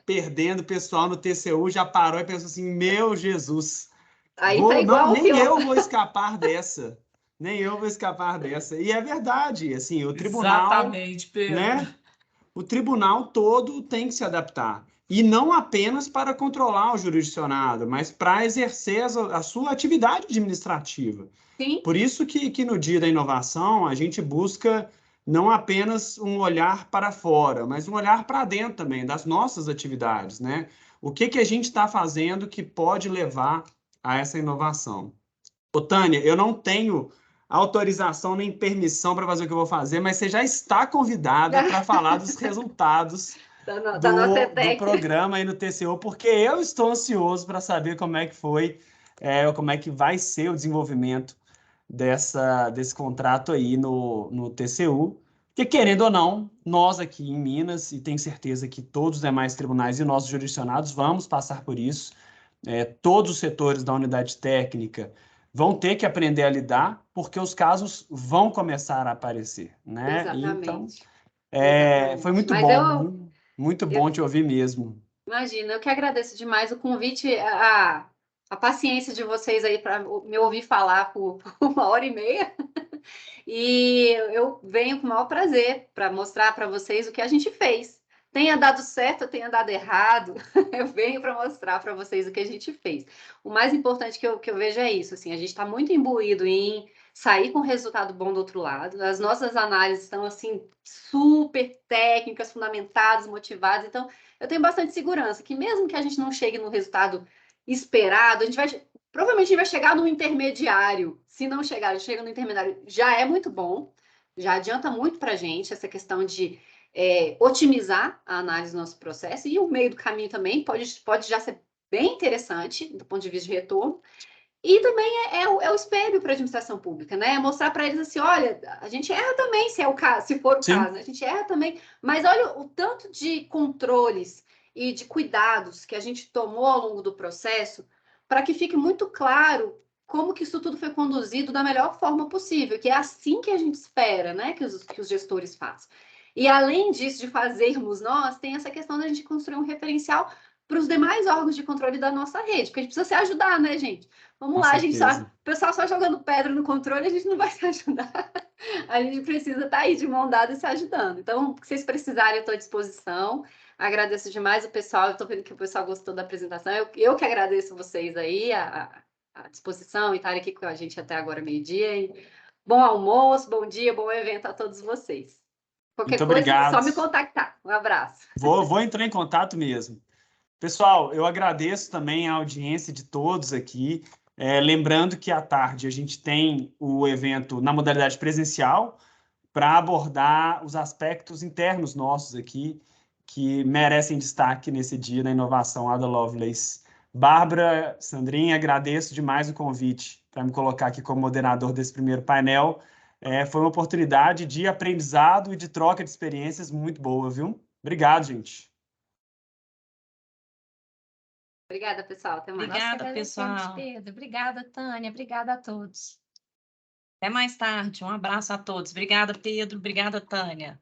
A: perdendo pessoal no TCU, já parou e pensou assim, meu Jesus,
B: Aí tá igual
A: nem eu vou escapar dessa. Nem eu vou escapar dessa. E é verdade, assim, o tribunal,
C: Exatamente, Pedro.
A: né? O tribunal todo tem que se adaptar. E não apenas para controlar o jurisdicionado, mas para exercer a sua atividade administrativa.
B: Sim.
A: Por isso que no Dia da Inovação a gente busca não apenas um olhar para fora, mas um olhar para dentro também, das nossas atividades, né? O que a gente está fazendo que pode levar a essa inovação? Ô, Tânia, eu não tenho autorização nem permissão para fazer o que eu vou fazer, mas você já está convidada para falar dos resultados
B: da nossa
A: do programa aí no TCU, porque eu estou ansioso para saber como é que foi, como é que vai ser o desenvolvimento desse contrato aí no TCU. Porque, querendo ou não, nós aqui em Minas, e tenho certeza que todos os demais tribunais e nossos jurisdicionados vamos passar por isso, todos os setores da unidade técnica vão ter que aprender a lidar, porque os casos vão começar a aparecer, né?
B: Exatamente.
A: Então, foi muito
B: Mas
A: bom, muito bom te ouvir mesmo.
B: Imagina, eu que agradeço demais o convite, a paciência de vocês aí para me ouvir falar por 1h30. E eu venho com o maior prazer para mostrar para vocês o que a gente fez. Tenha dado certo, tenha dado errado, eu venho para mostrar para vocês o que a gente fez. O mais importante que eu vejo é isso, assim, a gente está muito imbuído em sair com resultado bom do outro lado. As nossas análises estão, assim, super técnicas, fundamentadas, motivadas. Então, eu tenho bastante segurança que mesmo que a gente não chegue no resultado esperado, provavelmente a gente vai chegar no intermediário. Se não chegar, chega no intermediário, já é muito bom, já adianta muito para a gente essa questão de otimizar a análise do nosso processo, e o meio do caminho também pode já ser bem interessante do ponto de vista de retorno. E também é o espelho para a administração pública, né? Mostrar para eles assim, olha, a gente erra também, se é o caso, se for o
A: Sim.
B: caso, né? A gente erra também, mas olha o tanto de controles e de cuidados que a gente tomou ao longo do processo para que fique muito claro como que isso tudo foi conduzido da melhor forma possível, que é assim que a gente espera, né, que os gestores façam. E além disso, de fazermos nós, tem essa questão da gente construir um referencial para os demais órgãos de controle da nossa rede, porque a gente precisa se ajudar, né, gente? Vamos
A: Com
B: lá,
A: certeza.
B: o pessoal só jogando pedra no controle, a gente não vai se ajudar. A gente precisa estar aí de mão dada e se ajudando. Então, se vocês precisarem, eu estou à disposição. Agradeço demais o pessoal, eu estou vendo que o pessoal gostou da apresentação. Eu que agradeço vocês aí, a disposição e estarem aqui com a gente até agora, meio-dia. Bom almoço, bom dia, bom evento a todos vocês. Qualquer
A: Muito
B: coisa,
A: obrigado.
B: só me contactar. Um abraço.
A: Vou entrar em contato mesmo. Pessoal, eu agradeço também a audiência de todos aqui. Lembrando que à tarde a gente tem o evento na modalidade presencial para abordar os aspectos internos nossos aqui, que merecem destaque nesse dia na inovação lá da Lovelace. Bárbara, Sandrinha, agradeço demais o convite para me colocar aqui como moderador desse primeiro painel. Foi uma oportunidade de aprendizado e de troca de experiências muito boa, viu? Obrigado, gente.
B: Obrigada, pessoal. Até mais.
C: Obrigada, pessoal.
D: Pedro. Obrigada, Tânia. Obrigada a todos.
C: Até mais tarde. Um abraço a todos. Obrigada, Pedro. Obrigada, Tânia.